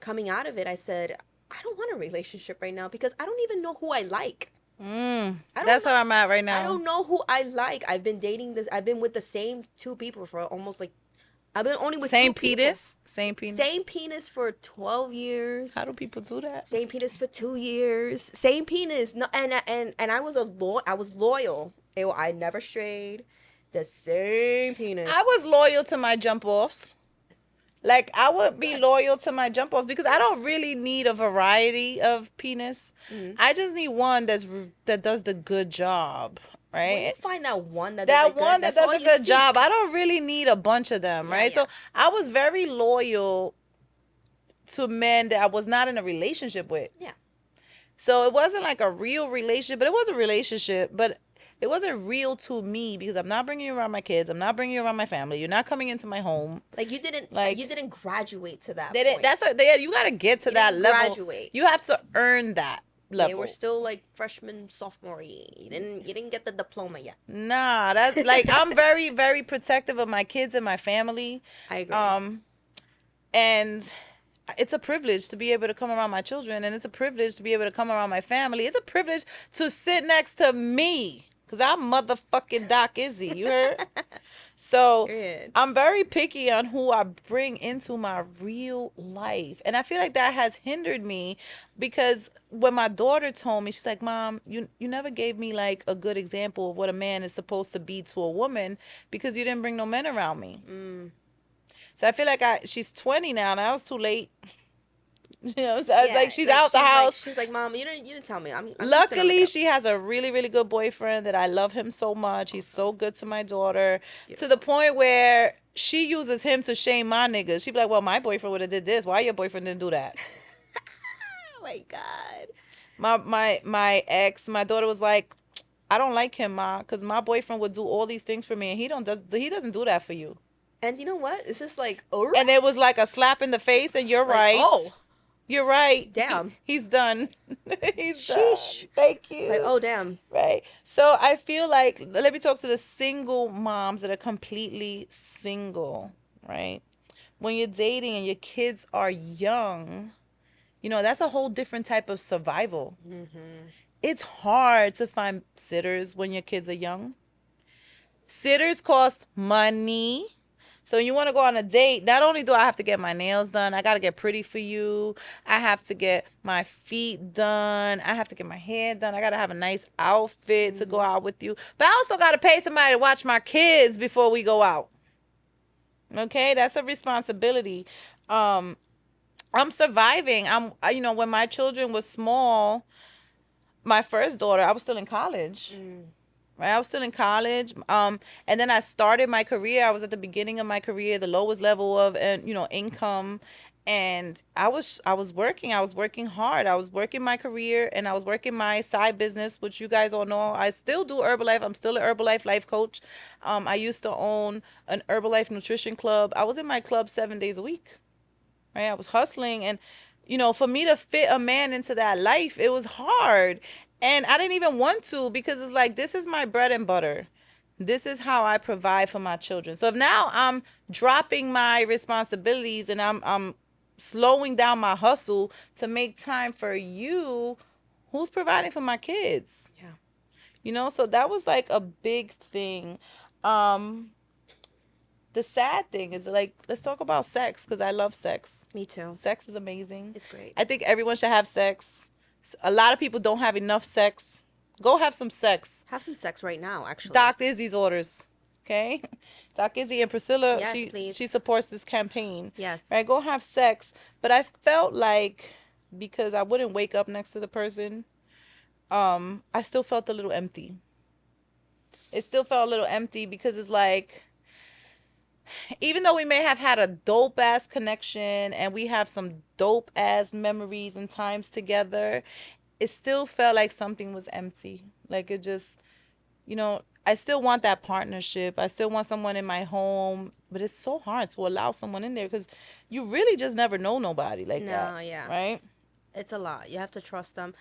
coming out of it, I said, I don't want a relationship right now because I don't even know who I like. I don't That's know- how I'm at right now. I don't know who I like. I've been with the same 2 people for almost like, I've been only with Same 2 people. penis. Same penis. Same penis for 12 years. How do people do that? Same penis for 2 years. Same penis. No, and I was I was loyal. I never strayed. The same penis. I was loyal to my jump offs. Like I would be loyal to my jump offs because I don't really need a variety of penis. I just need one that does the good job, When right? you find that one that That does it one good, that that's all does a you good seek. job. I don't really need a bunch of them, right? yeah. So I was very loyal to men that I was not in a relationship with. Yeah. So it wasn't like a real relationship, but it was a relationship, but it wasn't real to me because I'm not bringing you around my kids. I'm not bringing you around my family. You're not coming into my home. Like you didn't graduate to that They point. didn't. You got to get to You that didn't level. graduate. You have to earn that level. They were still like freshman, sophomore year. You didn't get the diploma yet. Nah, that's like I'm very, very protective of my kids and my family. I agree. And it's a privilege to be able to come around my children, and it's a privilege to be able to come around my family. It's a privilege to sit next to me because I'm motherfucking Doc Izzy. You heard? So Period. I'm very picky on who I bring into my real life. And I feel like that has hindered me because when my daughter told me, she's like, Mom, you never gave me like a good example of what a man is supposed to be to a woman because you didn't bring no men around me. So I feel like she's 20 now and I was too late. You know what I'm saying? Yeah, Like she's out the like house. she's like, Mom, you didn't tell me. I'm just gonna look Luckily, up. she has a really, really good boyfriend that I love him so much. He's Awesome. so good to my daughter, to the Beautiful. point where she uses him to shame my niggas. She'd be like, "Well, my boyfriend would have did this. Why your boyfriend didn't do that?" Oh my God. My ex, my daughter was like, "I don't like him, ma, because my boyfriend would do all these things for me, and he doesn't do that for you." And you know what? It's just like, all And right. it was like a slap in the face. And you're Like, right. oh, You're right. damn. He's done. He's done. Sheesh. Thank Like, you. oh, damn. Right. So I feel like, let me talk to the single moms that are completely single, right? When you're dating and your kids are young, that's a whole different type of survival. Mm-hmm. It's hard to find sitters when your kids are young. Sitters cost money. So you want to go on a date, not only do I have to get my nails done, I got to get pretty for you. I have to get my feet done. I have to get my hair done. I got to have a nice outfit to go Mm-hmm. out with you. But I also got to pay somebody to watch my kids before we go out. Okay? That's a responsibility. Um I'm surviving. When my children were small, my first daughter, I was still in college. Mm. Right, I was still in college, and then I started my career. I was at the beginning of my career, the lowest level of, and income, and I was working. I was working hard. I was working my career, and I was working my side business, which you guys all know. I still do Herbalife. I'm still an Herbalife life coach. I used to own an Herbalife nutrition club. I was in my club 7 days a week. Right, I was hustling, and for me to fit a man into that life, it was hard. And I didn't even want to, because it's like, this is my bread and butter. This is how I provide for my children. So if now I'm dropping my responsibilities and I'm slowing down my hustle to make time for you, who's providing for my kids? Yeah. So that was like a big thing. Um the sad thing is, like, let's talk about sex, because I love sex. Me too. Sex is amazing. It's great. I think everyone should have sex. A lot of people don't have enough sex. Go have some sex. Have some sex right now, actually. Doc Izzy's orders. Okay? Doc Izzy and Priscilla, Yes, she please. she supports this campaign. Yes. Right? Go have sex. But I felt like, because I wouldn't wake up next to the person, I still felt a little empty. It still felt a little empty, because it's like, even though we may have had a dope ass connection and we have some dope ass memories and times together, it still felt like something was empty. Like, it just, I still want that partnership. I still want someone in my home, but it's so hard to allow someone in there, because you really just never know nobody like that. No, yeah. Right? It's a lot. You have to trust them.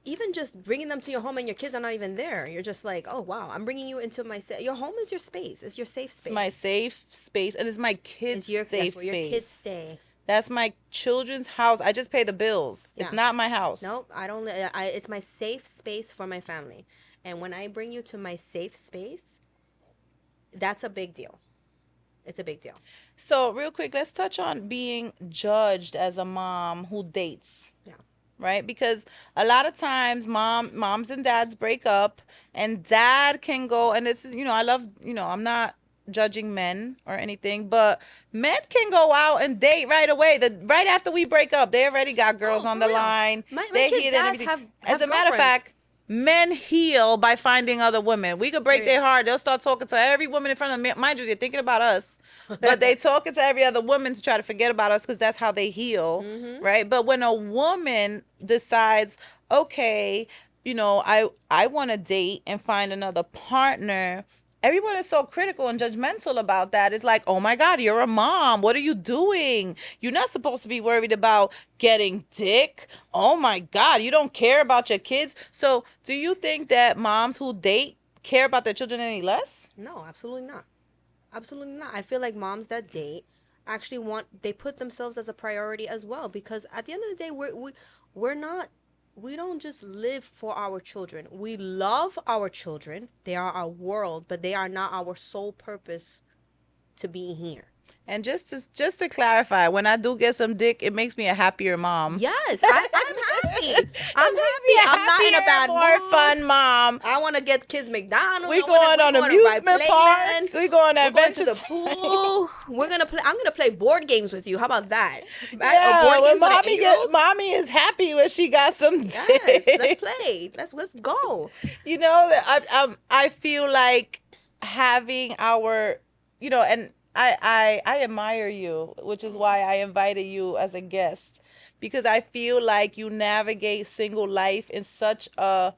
Even just bringing them to your home and your kids are not even there. You're just like, oh wow, I'm bringing you into your home is your space. It's your safe space. It's my safe space, and it's my kids' safe That's where your kids space. stay. That's my children's house. I just pay the bills. Yeah. It's not my house. Nope, I don't. It's my safe space for my family, and when I bring you to my safe space, that's a big deal. It's a big deal. So, real quick, let's touch on being judged as a mom who dates. Yeah. Right? Because a lot of times moms and dads break up, and dad can go, and this is, I love, I'm not judging men or anything, but men can go out and date right away. Right after we break up, they already got girls Oh, on for the real. line. My They kids' healed and dads everything. have As a matter of girlfriends. fact, men heal by finding other women. We could break Period. their heart. They'll start talking to every woman in front of them. Mind you, they're thinking about us, but they talking to every other woman to try to forget about us, because that's how they heal. Mm-hmm. Right? But when a woman decides, okay, I want to date and find another partner, everyone is so critical and judgmental about that. It's like, oh my God, you're a mom. What are you doing? You're not supposed to be worried about getting dick. Oh my God, you don't care about your kids. So do you think that moms who date care about their children any less? No, absolutely not. Absolutely not. I feel like moms that date actually they put themselves as a priority as well, because at the end of the day, we're not we don't just live for our children. We love our children. They are our world, but they are not our sole purpose to be here. And just to clarify, when I do get some dick, it makes me a happier mom. Yes, I'm happy. I'm It makes me happy. a I'm not in a happier, bad more mood. fun mom. I want to get kids McDonald's. We going We on going to ride amusement park. Playland. We going to We're going to Adventure the Time. pool. We're gonna play. I'm gonna play board games with you. How about that? Or Yeah, board when games with an 8-year-old. mommy is happy when she got some Yes, let's dick. play. Let's go. I feel like having our, and I admire you, which is why I invited you as a guest, because I feel like you navigate single life in such a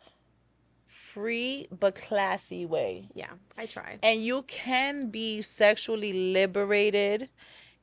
free but classy way. Yeah, I try. And you can be sexually liberated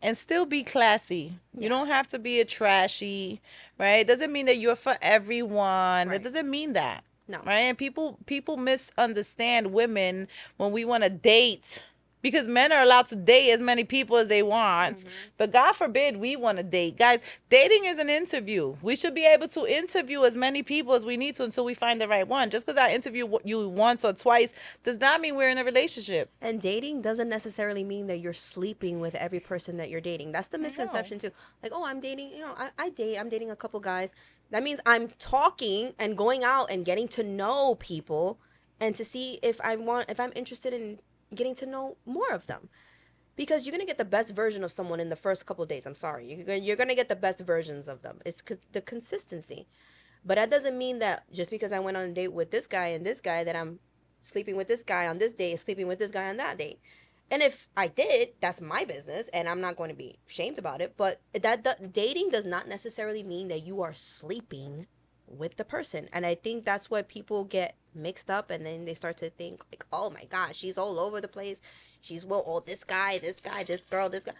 and still be classy. You Yeah. don't have to be a trashy, right? It doesn't mean that you're for everyone. It Right. doesn't mean that. No. Right? And people misunderstand women when we want to date, because men are allowed to date as many people as they want. But God forbid we want to date. Guys, dating is an interview. We should be able to interview as many people as we need to until we find the right one. Just because I interview you once or twice does not mean we're in a relationship. And dating doesn't necessarily mean that you're sleeping with every person that you're dating. That's the misconception too. Like, oh, I'm dating, I date, I'm dating a couple guys. That means I'm talking and going out and getting to know people and to see if I'm interested in getting to know more of them. Because you're going to get the best version of someone in the first couple of days. I'm sorry. You're going to get the best versions of them. It's the consistency. But that doesn't mean that just because I went on a date with this guy and this guy that I'm sleeping with this guy on this day, sleeping with this guy on that date. And if I did, that's my business, and I'm not going to be shamed about it. But dating does not necessarily mean that you are sleeping with the person. And I think that's what people get mixed up, and then they start to think like, oh my gosh, she's all over the place. She's this guy, this girl, this guy.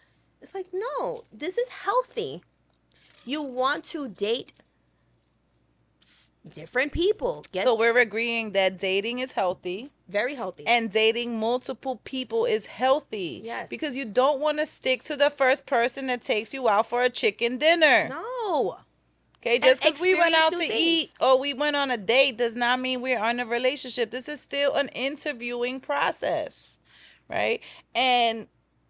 It's like, no, this is healthy. You want to date different people. So we're agreeing that dating is healthy. Very healthy. And dating multiple people is healthy. Yes. Because you don't want to stick to the first person that takes you out for a chicken dinner. No. Okay, just And because we went out to experience new eat things. or we went on a date does not mean we're in a relationship. This is still an interviewing process, right? And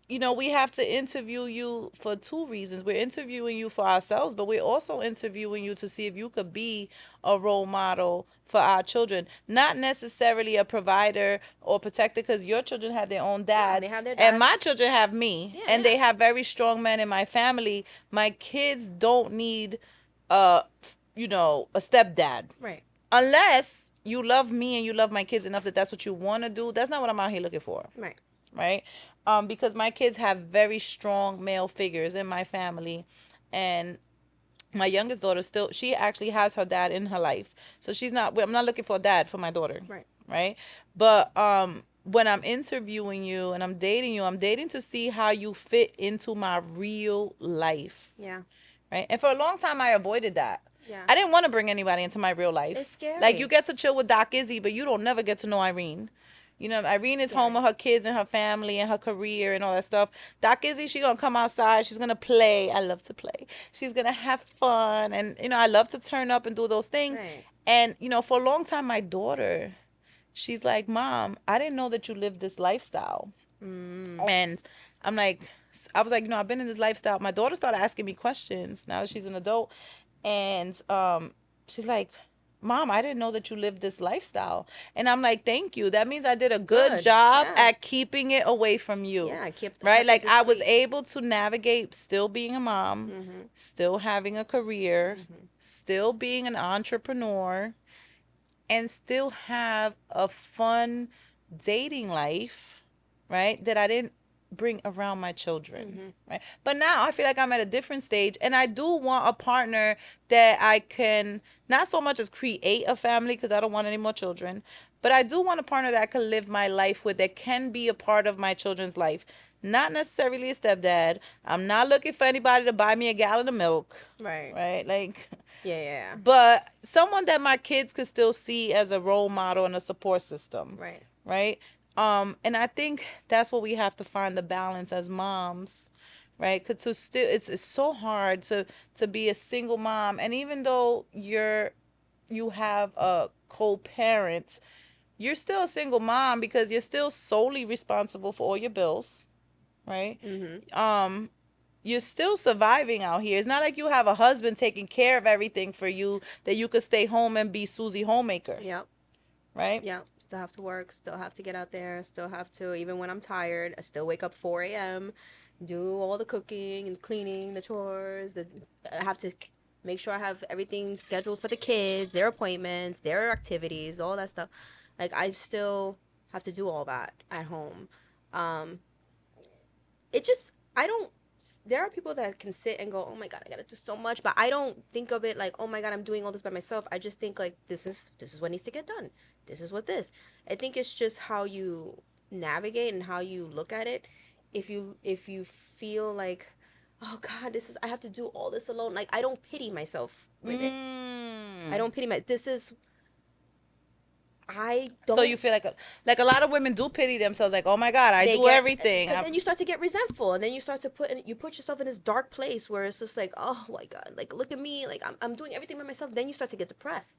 we have to interview you for two reasons. We're interviewing you for ourselves, but we're also interviewing you to see if you could be a role model for our children. Not necessarily a provider or protector, because your children have their own dads. they have their And dads. my children have me. Yeah, and yeah. they have very strong men in my family. My kids don't need a stepdad. Right. Unless you love me and you love my kids enough that that's what you want to do. That's not what I'm out here looking for. Right. Right? Because my kids have very strong male figures in my family, and my youngest daughter she actually has her dad in her life, so I'm not looking for a dad for my daughter. Right? But when I'm interviewing you and I'm dating to see how you fit into my real life. Yeah. Right? And for a long time I avoided that. Yeah. I didn't want to bring anybody into my real life. It's scary. Like, you get to chill with Doc Izzy, but you don't never get to know Irene. Irene is home with her kids and her family and her career and all that stuff. Doc Izzy, she gonna come outside. She's gonna play. I love to play. She's gonna have fun. And, I love to turn up and do those things. Right. And, for a long time, my daughter, she's like, Mom, I didn't know that you lived this lifestyle. And I was like, I've been in this lifestyle. My daughter started asking me questions now that she's an adult. And she's like, Mom, I didn't know that you lived this lifestyle. And I'm like, thank you. That means I did a good job at keeping it away from you. Yeah, right? Like, I was able to navigate still being a mom, still having a career, still being an entrepreneur, and still have a fun dating life, right? That I didn't bring around my children, right? But now I feel like I'm at a different stage, and I do want a partner that I can not so much as create a family, because I don't want any more children, but I do want a partner that I can live my life with, that can be a part of my children's life. Not necessarily a stepdad. I'm not looking for anybody to buy me a gallon of milk. Right? Like, Yeah. but someone that my kids could still see as a role model and a support system. Right? And I think that's what we have to find, the balance as moms, right? Because it's so hard to be a single mom, and even though you have a co-parent, you're still a single mom because you're still solely responsible for all your bills, right? Mhm. You're still surviving out here. It's not like you have a husband taking care of everything for you that you could stay home and be Susie homemaker, Yep. right? Yep. Still have to work. Still have to get out there. Still have to, even when I'm tired, I still wake up 4 a.m., do all the cooking and cleaning, the chores. I have to make sure I have everything scheduled for the kids, their appointments, their activities, all that stuff. Like, I still have to do all that at home. Um, it just, I don't, there are people that can sit and go, oh my god, I gotta do so much, but I don't think of it like, oh my god, I'm doing all this by myself. I just think like, this is what needs to get done. This is what this. I think it's just how you navigate and how you look at it. If you feel like, oh god, this is, I have to do all this alone, like, I don't pity myself with it. I Mm. don't pity my, this is, I So you don't, feel like a lot of women do pity themselves, like, oh my God, I they do get, everything. because then you start to get resentful, and then you start to you put yourself in this dark place where it's just like, oh my god, like, look at me, like, I'm doing everything by myself. Then you start to get depressed.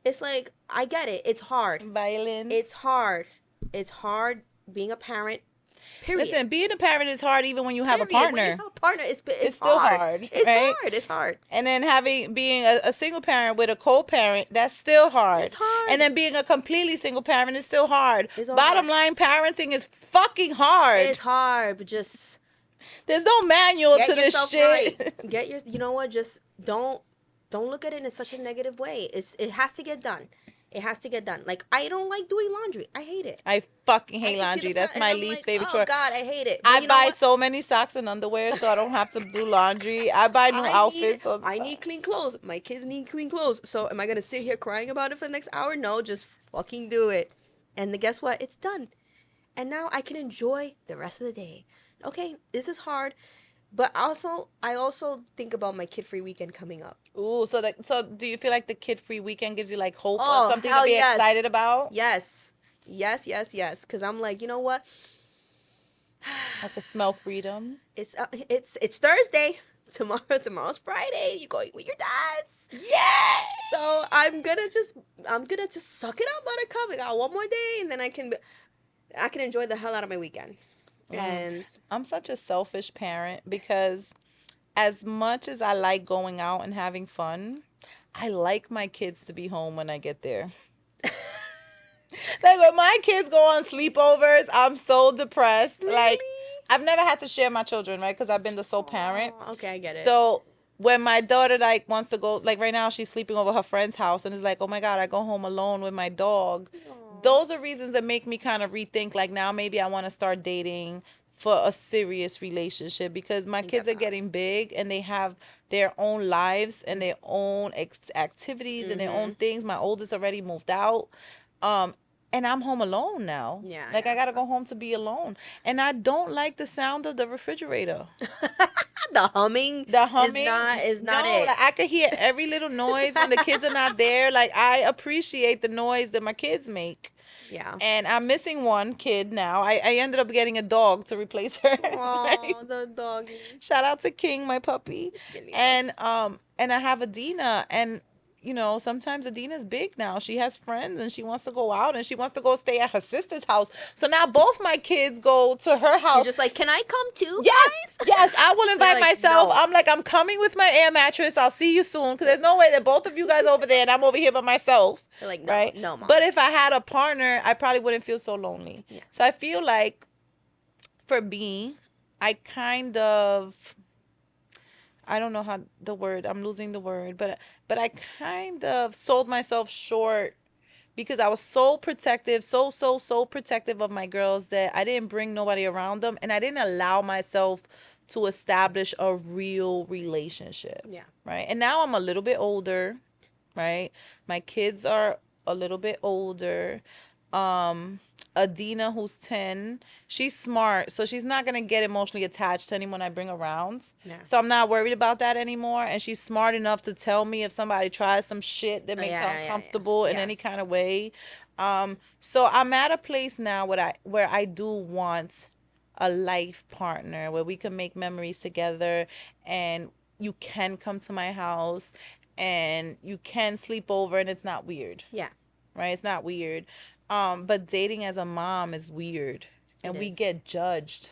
It's like, I get it, it's hard, Violin. it's hard, it's hard being a parent, period. Listen, being a parent is hard even when you have a Period. When you partner. have a partner, it's It's still hard. hard, It's right? hard. It's hard. And then being a single parent with a co-parent, that's still hard. It's hard. And then being a completely single parent is still hard. It's all Bottom hard. line, parenting is fucking hard. It's hard, but just There's no manual get to this yourself shit. right. Get your, you know what? Just don't look at it in such a negative way. It has to get done. It has to get done. Like, I don't like doing laundry. I hate it. I fucking I hate can see laundry. the That's and my I'm least like, favorite oh chore. god, I hate it. But I you know buy what? so many socks and underwear so I don't have to do laundry. I buy new outfits all the I time. need clean clothes. My kids need clean clothes. So am I gonna sit here crying about it for the next hour? No, just fucking do it. And guess what? It's done. And now I can enjoy the rest of the day. Okay, this is hard, but I also think about my kid-free weekend coming up. Ooh, so do you feel like the kid-free weekend gives you like hope or Oh, something to hell be excited yes. about? Yes. Yes, yes, yes. Cause I'm like, you know what? I can smell freedom. It's Thursday. Tomorrow's Friday. You going with your dads. Yeah. So I'm gonna just suck it up, Buttercup. I got one more day, and then I can enjoy the hell out of my weekend. And I'm such a selfish parent because as much as I like going out and having fun, I like my kids to be home when I get there. Like when my kids go on sleepovers, I'm so depressed. Like really, I've never had to share my children, right? Because I've been the sole parent. oh, okay, I get it. So when my daughter like wants to go, like right now she's sleeping over her friend's house and is like, oh my God, I go home alone with my dog. Aw. Those are reasons that make me kind of rethink. Like now maybe I want to start dating for a serious relationship because my I get kids are that. getting big and they have their own lives and their own activities and their own Mhm. things. My oldest already moved out. Um, and I'm home alone now. Yeah, Like I yeah. gotta go home to be alone. And I don't like the sound of the refrigerator. The humming The humming, is not no, it. like I could hear every little noise when the kids are not there. Like I appreciate the noise that my kids make. Yeah. And I'm missing one kid now. I ended up getting a dog to replace her. Like, Oh, the doggy. shout out to King, my puppy. Getting And I have Adina and sometimes Adina's big now. She has friends and she wants to go out and she wants to go stay at her sister's house. So now both my kids go to her You're house. just like, can I come too, Yes, guys? yes, I will invite like, myself. no. I'm like, I'm coming with my air mattress. I'll see you soon. Because there's no way that both of you guys over there and I'm over here by myself. They're like, no, Right? no, mom. But if I had a partner, I probably wouldn't feel so lonely. Yeah. So I feel like for me, I kind of, I don't know how the word, I'm losing the word, but I kind of sold myself short because I was so protective, so protective of my girls that I didn't bring nobody around them and I didn't allow myself to establish a real relationship. Yeah. Right. And now I'm a little bit older, right? My kids are a little bit older. Adina, who's 10, she's smart, so she's not gonna get emotionally attached to anyone I bring around. Yeah. So I'm not worried about that anymore. And she's smart enough to tell me if somebody tries some shit that makes her uncomfortable in Yeah. any kind of way. So I'm at a place now where I do want a life partner where we can make memories together and you can come to my house and you can sleep over and it's not weird. Yeah. Right? It's not weird. But dating as a mom is weird and It we is. get judged.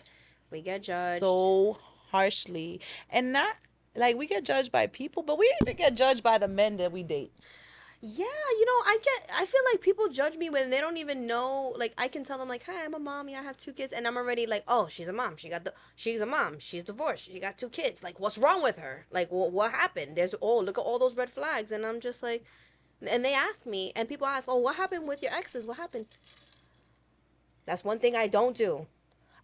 We get judged. so harshly. And not like we get judged by people, but we even get judged by the men that we date. Yeah, I feel like people judge me when they don't even know. Like, I can tell them like, "Hi, I'm a mom. Yeah, I have two kids," and I'm already like, "Oh, she's a mom. She's a mom. She's divorced. She got two kids. Like, what's wrong with her? Like, what happened? Look at all those red flags." And I'm just like, and they ask me, and people ask, "Oh, what happened with your exes? What happened?" That's one thing I don't do.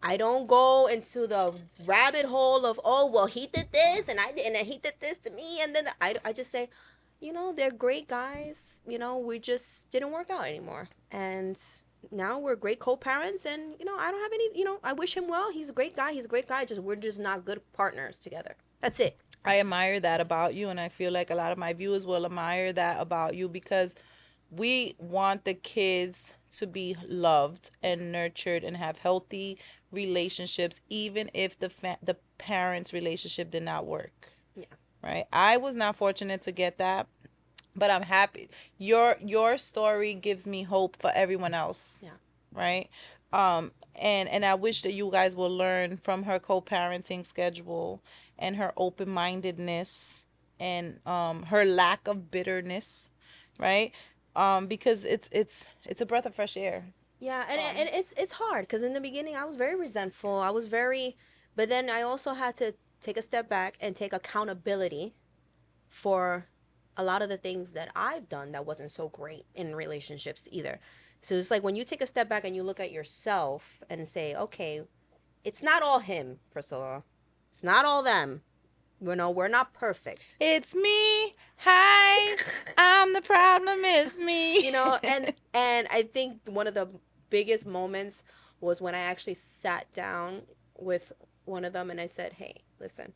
I don't go into the rabbit hole of, oh, well, he did this and and then he did this to me, and then I just say, they're great guys. We just didn't work out anymore, and now we're great co-parents, and I don't have any. I wish him well. He's a great guy. He's a great guy. Just we're just not good partners together. That's it. I admire that about you, and I feel like a lot of my viewers will admire that about you because we want the kids to be loved and nurtured and have healthy relationships, even if the parents' relationship did not work. Yeah. Right? I was not fortunate to get that, but I'm happy. Your story gives me hope for everyone else. Yeah. Right? And I wish that you guys will learn from her co-parenting schedule and her open-mindedness and her lack of bitterness, right? Because it's a breath of fresh air. Yeah, and it's hard because in the beginning I was very resentful. But then I also had to take a step back and take accountability for a lot of the things that I've done that wasn't so great in relationships either. So it's like when you take a step back and you look at yourself and say, okay, it's not all him, Priscilla. It's not all them. We're not perfect. It's me. Hi. I'm the problem. It's you me. know, and and I think one of the biggest moments was when I actually sat down with one of them and I said, "Hey, listen."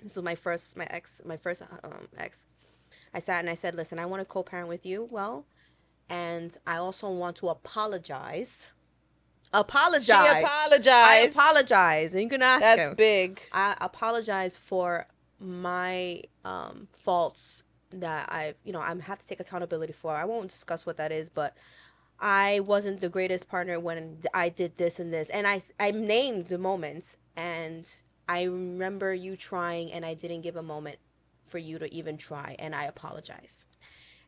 This was my first ex. I sat and I said, "Listen, I want to co-parent with you. Well, and I also want to apologize. She Apologize. I apologized. apologize." And you can ask That's him. big. I apologize for my faults that I have to take accountability for. I won't discuss what that is, but I wasn't the greatest partner when I did this and this. And I named the moments. And I remember you trying, and I didn't give a moment for you to even try. And I apologize.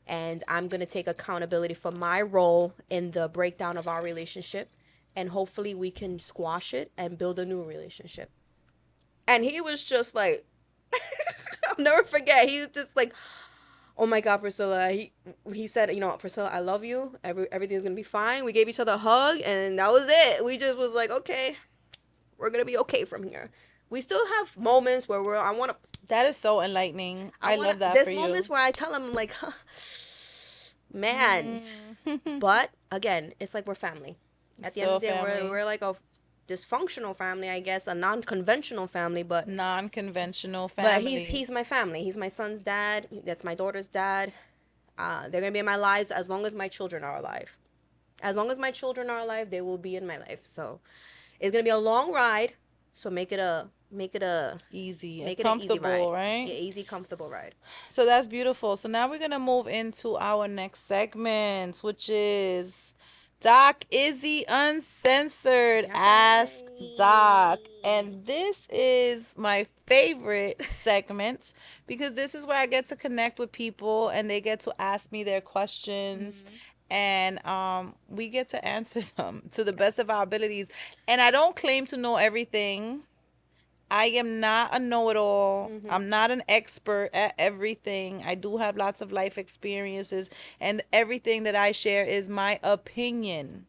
And I'm going to take accountability for my role in the breakdown of our relationship. And hopefully we can squash it and build a new relationship. And he was just like, I'll never forget. He was just like, "Oh my God, Priscilla." He said, "Priscilla, I love you. Everything's gonna be fine." We gave each other a hug, and that was it. We just was like, okay, we're gonna be okay from here. We still have moments where I wanna, That is so enlightening. I I wanna. love that for There's you. moments where I tell him like, huh, man. Mm. But again, it's like we're family. At the end So of the day, family. we're like a dysfunctional family, I guess, a non-conventional family, Non-conventional but family. he's my family. He's my son's dad. That's my daughter's dad. They're gonna be in my lives as long as my children are alive. As long as my children are alive, they will be in my life. So it's gonna be a long ride. So Easy. It's make it an easy ride. comfortable, right? Yeah, easy, comfortable ride. So that's beautiful. So now we're gonna move into our next segment, which is Doc Izzy Uncensored Ask Doc. Yay. And this is my favorite segment because this is where I get to connect with people and they get to ask me their questions Mm-hmm. and we get to answer them to the best of our abilities. And I don't claim to know everything. I am not a know it all. Mm-hmm. I'm not an expert at everything. I do have lots of life experiences, and everything that I share is my opinion,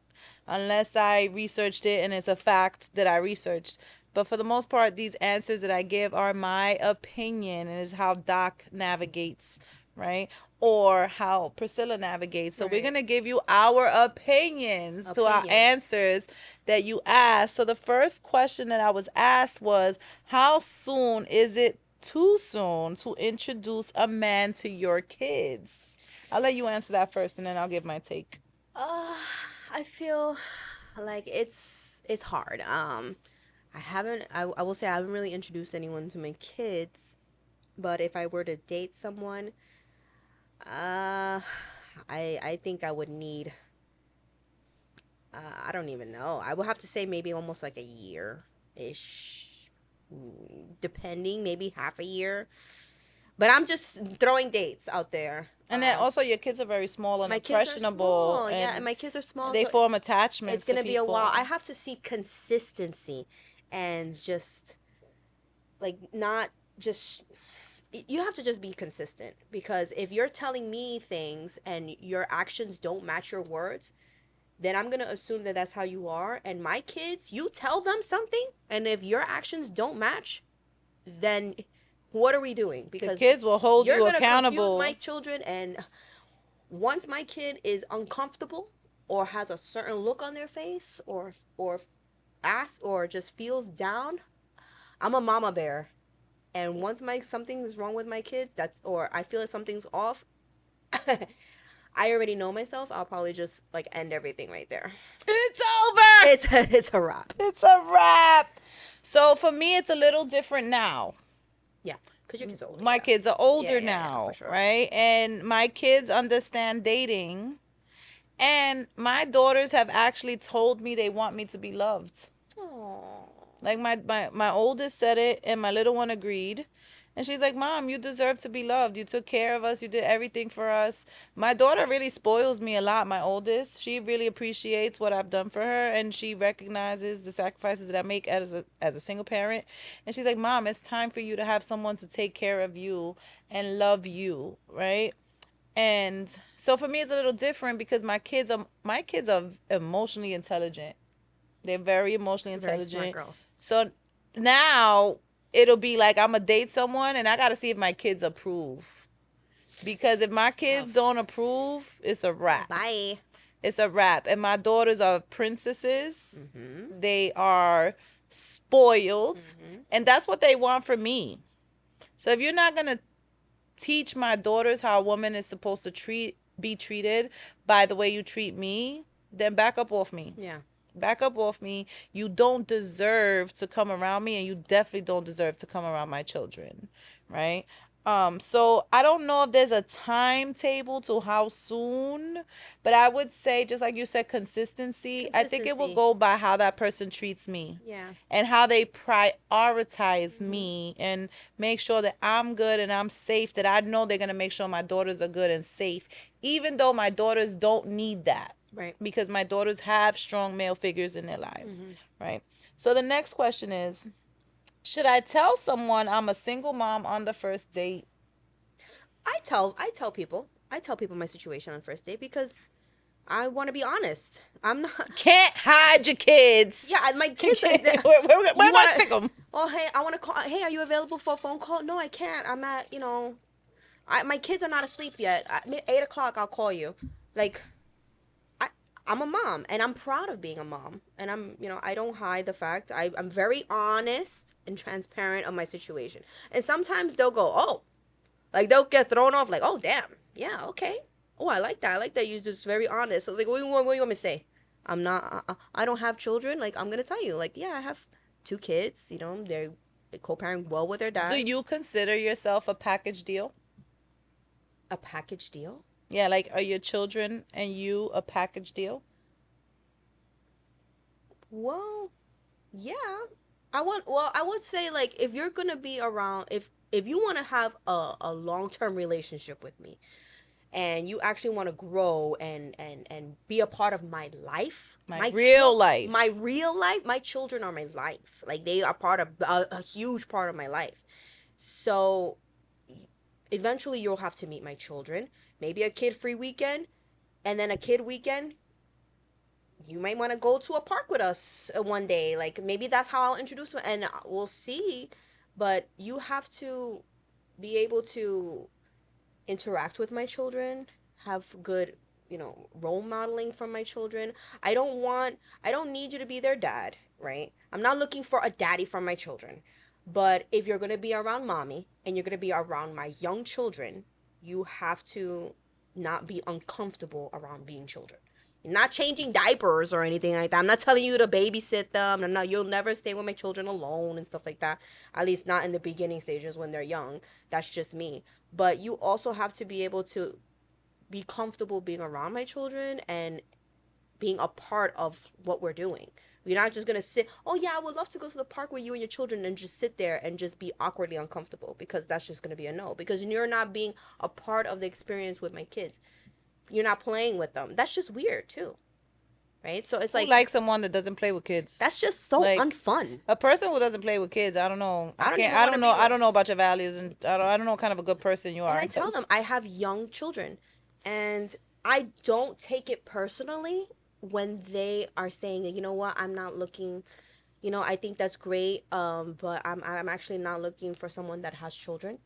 unless I researched it and it's a fact that I researched. But for the most part, these answers that I give are my opinion, and is how Doc navigates, right? Or how Priscilla navigates. So we're Right. going to give you our opinions to our Opinions. answers that you asked. So the first question that I was asked was, how soon is it too soon to introduce a man to your kids? I'll let you answer that first and then I'll give my take. Uh, I feel like it's hard. I will say I haven't really introduced anyone to my kids, but if I were to date someone, uh, I think I would need, I don't even know. I would have to say maybe almost like a year. ish, depending, maybe half a year. But I'm just throwing dates out there. And then also your kids are very small and My kids are impressionable, small, yeah, and and my kids are small, they so form it's attachments to gonna be a while. people. I have to see consistency, and just like not just you have to just be consistent, because if you're telling me things and your actions don't match your words, then I'm gonna assume that that's how you are. And my kids, you tell them something, and if your actions don't match, then what are we doing? The Because kids will hold you're you gonna confuse my accountable. children, and once my kid is uncomfortable or has a certain look on their face, or ask or just feels down, I'm a mama bear. And once my something's wrong with my kids, that's or I feel like something's off, I already know myself. I'll probably just like end everything right there. It's over. It's a wrap. It's a wrap. So for me, it's a little different now. Yeah, because your kids are older. My Yeah. kids are older Yeah, for now, sure. right? And my kids understand dating. And my daughters have actually told me they want me to be loved. Aww. Like my oldest said it, and my little one agreed. And she's like, Mom, you deserve to be loved. You took care of us. You did everything for us. My daughter really spoils me a lot, my oldest. She really appreciates what I've done for her, and she recognizes the sacrifices that I make as a single parent. And she's like, Mom, it's time for you to have someone to take care of you and love you, right? And so for me it's a little different because my kids are emotionally intelligent. They're very emotionally Very smart intelligent. girls. So now it'll be like I'm gonna date someone and I gotta see if my kids approve. Because if my kids Tough. don't approve, it's a wrap. Bye. It's a wrap. And my daughters are princesses. Mm-hmm. They are spoiled. Mm-hmm. And that's what they want from me. So if you're not gonna teach my daughters how a woman is supposed to be treated by the way you treat me, then back up off me. Yeah. Back up off me. You don't deserve to come around me, and you definitely don't deserve to come around my children, right? So I don't know if there's a timetable to how soon, but I would say, just like you said, consistency. I think it will Consistency. go by how that person treats me Yeah. and how they prioritize Mm-hmm. me and make sure that I'm good and I'm safe, that I know they're going to make sure my daughters are good and safe, even though my daughters don't need that, Right. because my daughters have strong male figures in their lives, Mm-hmm. right? So the next question is, should I tell someone I'm a single mom on the first date? I tell people my situation on first date, because I want to be honest. I'm not. Can't hide your kids. Yeah, my kids. We're You going want to stick them. Oh, hey, I want to call. Hey, are you available for a phone call? No, I can't. I'm at. My kids are not asleep yet. At 8 o'clock, I'll call you. Like, I, I'm a mom, and I'm proud of being a mom, and I don't hide the fact. I'm very honest and transparent of my situation. And sometimes they'll go, oh, like they'll get thrown off, like, oh, damn, yeah, okay. Oh, I like that. I like that you're just very honest. I was like, what do you want me to say? I'm not. I don't have children. Like, I'm gonna tell you. Like, yeah, I have two kids. They're co-parent well with their Do dad. you consider yourself a package deal? A package deal. Yeah, like are your children and you a package deal? Well, yeah. I would say, like, if you're gonna be around, if you want to have a long-term relationship with me, and you actually want to grow and be a part of my life, My real life. my real life, my children are my life. Like, they are part of a huge part of my life. So eventually you'll have to meet my children. Maybe a kid-free weekend, and then a kid weekend. You might want to go to a park with us one day. Like, maybe that's how I'll introduce them, and we'll see. But you have to be able to interact with my children, have good, role modeling from my children. I don't need you to be their dad, right? I'm not looking for a daddy from my children. But if you're going to be around mommy and you're going to be around my young children, you have to not be uncomfortable around being children. You're not changing diapers or anything like that. I'm not telling you to babysit them. I'm not, you'll never stay with my children alone and stuff like that. At least not in the beginning stages when they're young. That's just me. But you also have to be able to be comfortable being around my children and being a part of what we're doing. You're not just gonna sit, oh yeah, I would love to go to the park with you and your children and just sit there and just be awkwardly uncomfortable, because that's just gonna be a no. Because you're not being a part of the experience with my kids. You're not playing with them. That's just weird too. Right? So it's Who like likes someone that doesn't play with kids? that's just so Like unfun. a person who doesn't play with kids, I don't know. I I don't can't. even I want to don't be know. I with. don't know about your values, and I don't know what kind of a good person you And are. I tell 'Cause them I have young children, and I don't take it personally when they are saying, you know what, I'm not looking, I think that's great, but I'm actually not looking for someone that has children.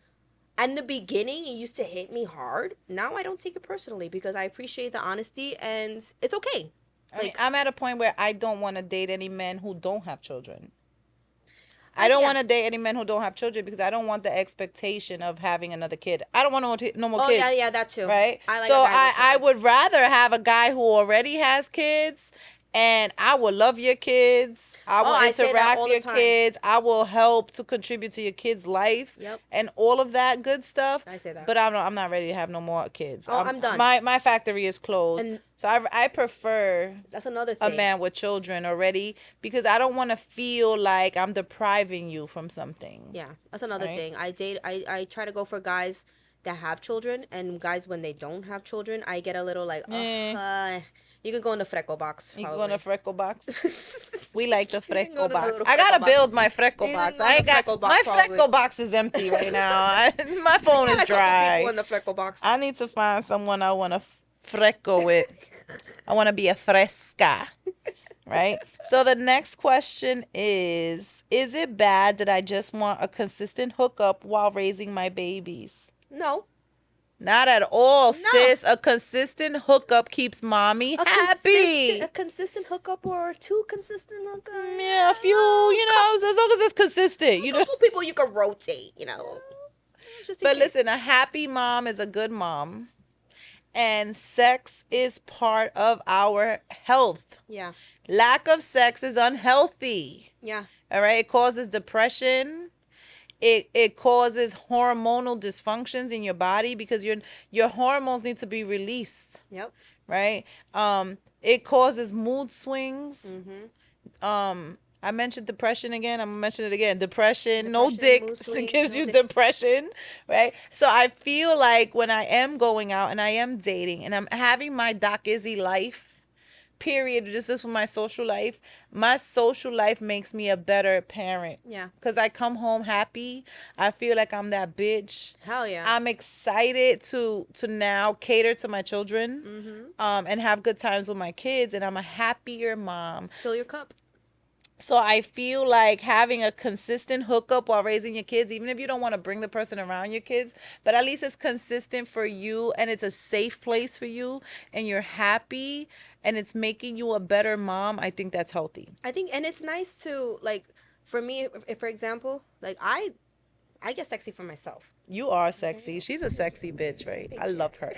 In the beginning, it used to hit me hard. Now I don't take it personally because I appreciate the honesty and it's okay. I mean, Like, I'm at a point where I don't want to date any men who don't have children. I don't yeah. want to date any men who don't have children because I don't want the expectation of having another kid. I don't want no more Oh yeah, kids, yeah, that too. right? I like So a guy with I children. would rather have a guy who already has kids, and I will love your kids. I Oh, will I say that interact all with the your time. kids. I will help to contribute to your kids' life Yep, and all of that good stuff. I say that. But I'm not ready to have no more kids. Oh, I'm done. My factory is closed. And So I prefer that's another a thing. man with children already because I don't want to feel like I'm depriving you from something. Yeah, that's another Right? thing. I try to go for guys that have children, and guys when they don't have children, I get a little like, Eh, you can go in the freckle box you go in a probably. freckle box. We like the You can go freckle to the box. little I freckle gotta box. build my freckle You can box. go in I the ain't got freckle box my probably. freckle box is empty right now. My phone Got is a couple people dry. in the freckle box. I need to find someone I want to freckle with. I want to be a fresca, right? So the next question is it bad that I just want a consistent hookup while raising my babies? No, Not at all, no. sis. A consistent hookup keeps mommy A happy. consistent hookup or two consistent hookups. Yeah, a few, as long as it's consistent, A couple people you can rotate. Just in But case. listen, a happy mom is a good mom, and sex is part of our health. Yeah, Lack of sex is unhealthy. yeah, All right, it causes depression. It causes hormonal dysfunctions in your body because your hormones need to be released, yep. right? It causes mood swings. Mm-hmm. I mentioned depression again. I'm gonna mention it again. Depression, no Depression, dick mood swings, gives no you dick. depression, right? So I feel like when I am going out and I am dating and I'm having my Doc Izzy life, period. This is for my social life. My social life makes me a better parent. Yeah. Cause I come home happy. I feel like I'm that bitch. Hell yeah. I'm excited to now cater to my children, and have good times with my kids, and I'm a happier mom. Fill your cup. So I feel like having a consistent hookup while raising your kids, even if you don't want to bring the person around your kids, but at least it's consistent for you and it's a safe place for you and you're happy and it's making you a better mom. I think that's healthy. I think, and it's nice to like, for me, if for example, like I get sexy for myself. You are sexy. She's a sexy bitch, right? I love her.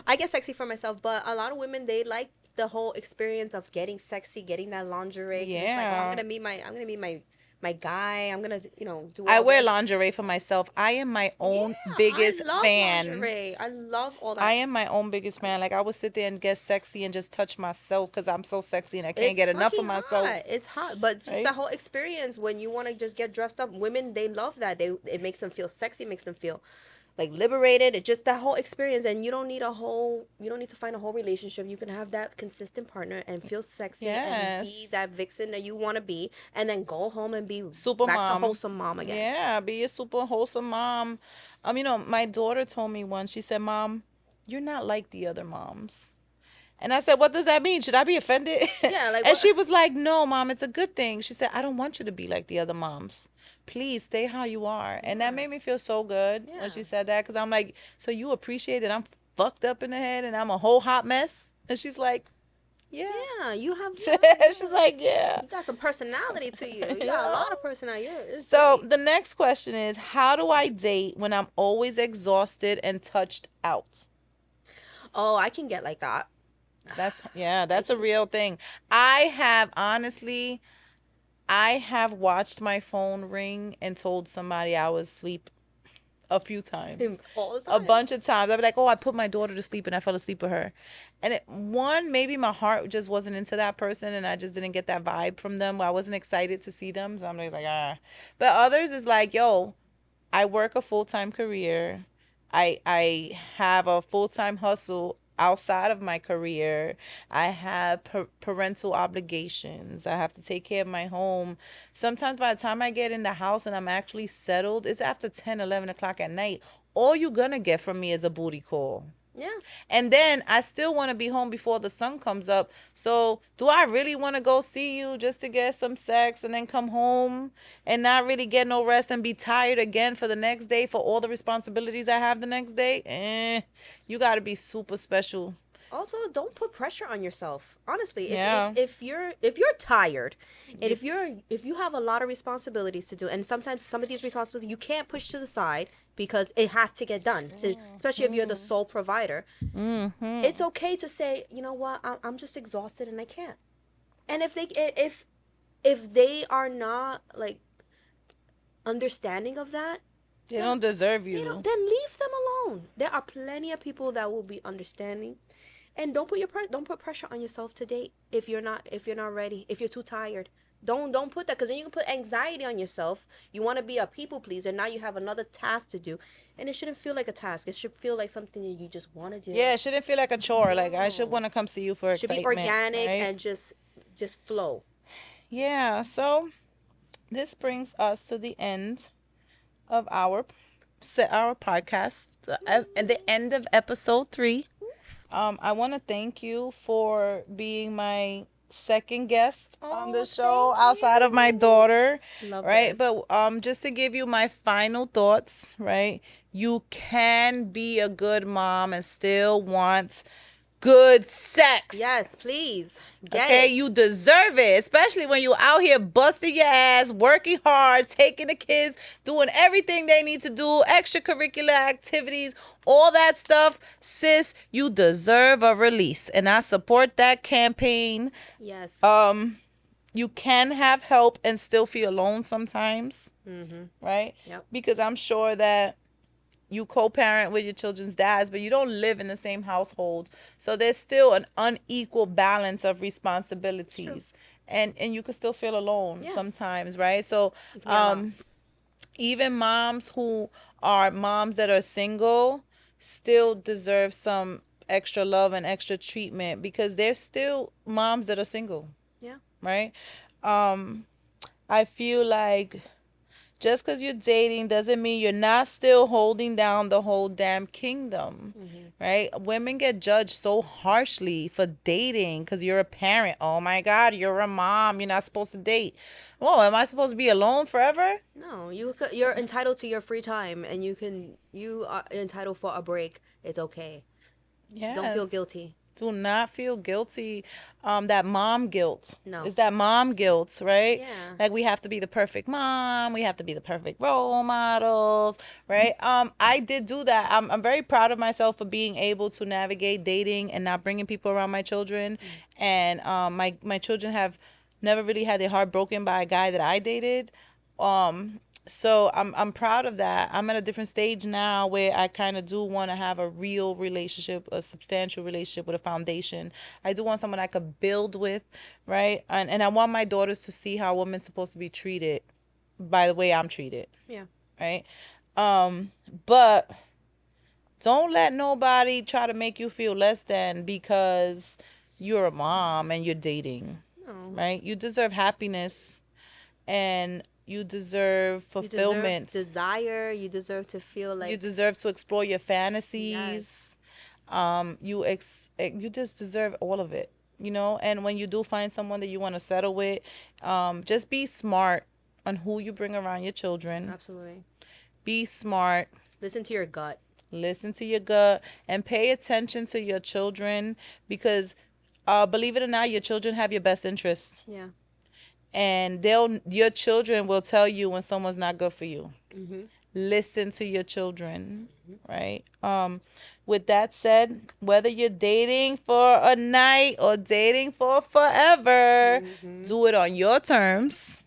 I get sexy for myself, but a lot of women, they like the whole experience of getting sexy, getting that lingerie. 'Cause it's like, oh, Yeah. I'm gonna meet my guy. I'm gonna do. I All wear this. lingerie for myself. I am my own Yeah, biggest I love fan. lingerie. I love all that. I am my own biggest fan. Like I would sit there and get sexy and just touch myself because I'm so sexy and I can't It's get enough of fucking myself. hot. It's hot, but just Right? the whole experience when you want to just get dressed up. Women, they love that. It makes them feel sexy, makes them feel like liberated. It just that whole experience, and you don't need to find a whole relationship. You can have that consistent partner and feel sexy and be Yes. that vixen that you want to be, and then go home and be Super back to mom. wholesome mom again. Yeah, be a super wholesome mom. My daughter told me once, she said, Mom, you're not like the other moms. And I said, what does that mean? Should I be offended? Yeah, like And what? she was like, no, Mom, it's a good thing. She said, I don't want you to be like the other moms. Please stay how you are. And that made me feel so good Yeah. when she said that because I'm like, so you appreciate that I'm fucked up in the head and I'm a whole hot mess? And she's like, yeah. Yeah, you have. She's like, yeah. You got some personality to you. You got a lot of personality. It's So great. the next question is, how do I date when I'm always exhausted and touched out? Oh, I can get like that. That's a real thing. I have watched my phone ring and told somebody I was asleep a few times, All the a time. bunch of times. I'd be like, oh, I put my daughter to sleep and I fell asleep with her. And one, maybe my heart just wasn't into that person and I just didn't get that vibe from them. I wasn't excited to see them. So I'm just like, ah. But others is like, yo, I work a full-time career. I have a full-time hustle outside of my career. I have parental obligations. I have to take care of my home. Sometimes by the time I get in the house and I'm actually settled, it's after 10, 11 o'clock at night. All you're gonna get from me is a booty call. Yeah. And then I still want to be home before the sun comes up. So, do I really want to go see you just to get some sex and then come home and not really get no rest and be tired again for the next day for all the responsibilities I have the next day? You got to be super special. Also, don't put pressure on yourself. Honestly, Yeah. if you're tired, and if you have a lot of responsibilities to do, and sometimes some of these responsibilities you can't push to the side because it has to get done. Especially if you're the sole provider, it's okay to say, you know what, I'm just exhausted and I can't. And if they are not like understanding of that, They don't deserve you know, you. then leave them alone. There are plenty of people that will be understanding. And don't put pressure on yourself to date if you're not ready, if you're too tired. Don't put that, because then you can put anxiety on yourself. You want to be a people pleaser. Now you have another task to do, and it shouldn't feel like a task. It should feel like something that you just want to do. Yeah, it shouldn't feel like a chore. Like I should No. want to come see you for It should be excitement, organic right? and just flow. Yeah, so this brings us to the end of our podcast, at the end of episode 3. I want to thank you for being my second guest on the Oh, show thank outside of my daughter, you. Love right? this. But just to give you my final thoughts, right? You can be a good mom and still want good sex. Yes, please get Okay, it. you deserve it, especially when you out here busting your ass, working hard, taking the kids, doing everything they need to do, extracurricular activities, all that stuff. Sis, you deserve a release, and I support that campaign. Yes. You can have help and still feel alone sometimes, right? Yep. Because I'm sure that you co-parent with your children's dads, but you don't live in the same household, so there's still an unequal balance of responsibilities, and you can still feel alone Yeah. sometimes, right? So It can be a lot. even moms who are moms that are single still deserve some extra love and extra treatment because they're still moms that are single, Yeah. right? I feel like just because you're dating doesn't mean you're not still holding down the whole damn kingdom, right? Women get judged so harshly for dating because you're a parent. Oh my God, you're a mom. You're not supposed to date. Whoa, am I supposed to be alone forever? No, you're entitled to your free time, and you are entitled for a break. It's okay. Don't Yes. feel guilty. Do not feel guilty. That mom guilt. No. It's that mom guilt, right? Yeah. Like we have to be the perfect mom, we have to be the perfect role models, right? I did do that. I'm very proud of myself for being able to navigate dating and not bringing people around my children. And my children have never really had their heart broken by a guy that I dated. So I'm proud of that. I'm at a different stage now where I kind of do want to have a real relationship, a substantial relationship with a foundation. I do want someone I could build with, right? And I want my daughters to see how a woman's supposed to be treated by the way I'm treated, Yeah. right? But don't let nobody try to make you feel less than because you're a mom and you're dating, No. right? You deserve happiness and you deserve You deserve fulfillment. desire. You deserve to feel You like deserve to explore your fantasies. yes. You just deserve all of it, you know. And when you do find someone that you want to settle with, just be smart on who you bring around your children. Absolutely. Be smart. Listen to your gut. Listen to your gut and pay attention to your children because, believe it or not, your children have your best interests. Yeah. And your children will tell you when someone's not good for you. Listen to your children, right? With that said, whether you're dating for a night or dating for forever, do it on your terms,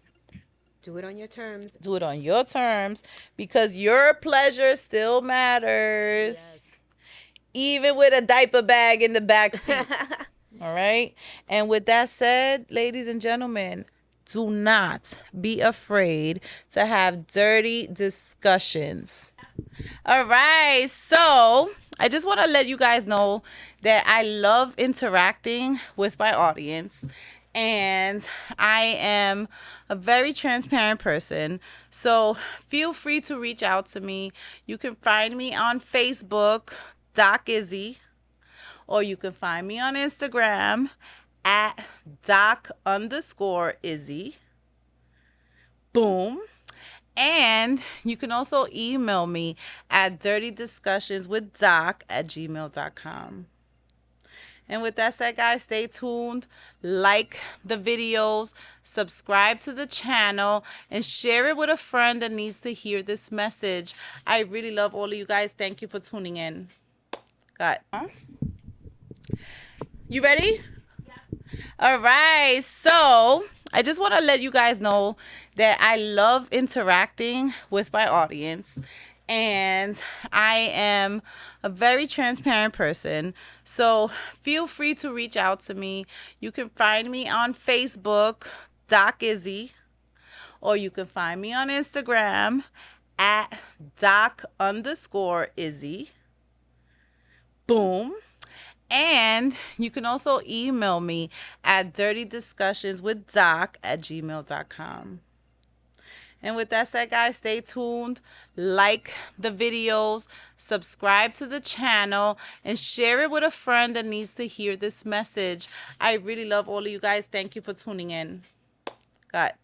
Do it on your terms. Do it on your terms because your pleasure still matters. Yes. Even with a diaper bag in the back seat. All right. And with that said, ladies and gentlemen, do not be afraid to have dirty discussions. All right. So I just want to let you guys know that I love interacting with my audience. And I am a very transparent person. So feel free to reach out to me. You can find me on Facebook, Doc Izzy, or you can find me on Instagram at Doc_Izzy. Boom. And you can also email me at dirtydiscussionswithdoc@gmail.com. And with that said, guys, stay tuned, like the videos, subscribe to the channel, and share it with a friend that needs to hear this message. I really love all of you guys. Thank you for tuning in. Got you ready? All right. So I just want to let you guys know that I love interacting with my audience. And I am a very transparent person. So feel free to reach out to me. You can find me on Facebook, Doc Izzy, or you can find me on Instagram at Doc_Izzy. Boom. And you can also email me at dirtydiscussionswithdoc@gmail.com. And with that said, guys, stay tuned, like the videos, subscribe to the channel, and share it with a friend that needs to hear this message. I really love all of you guys. Thank you for tuning in. Got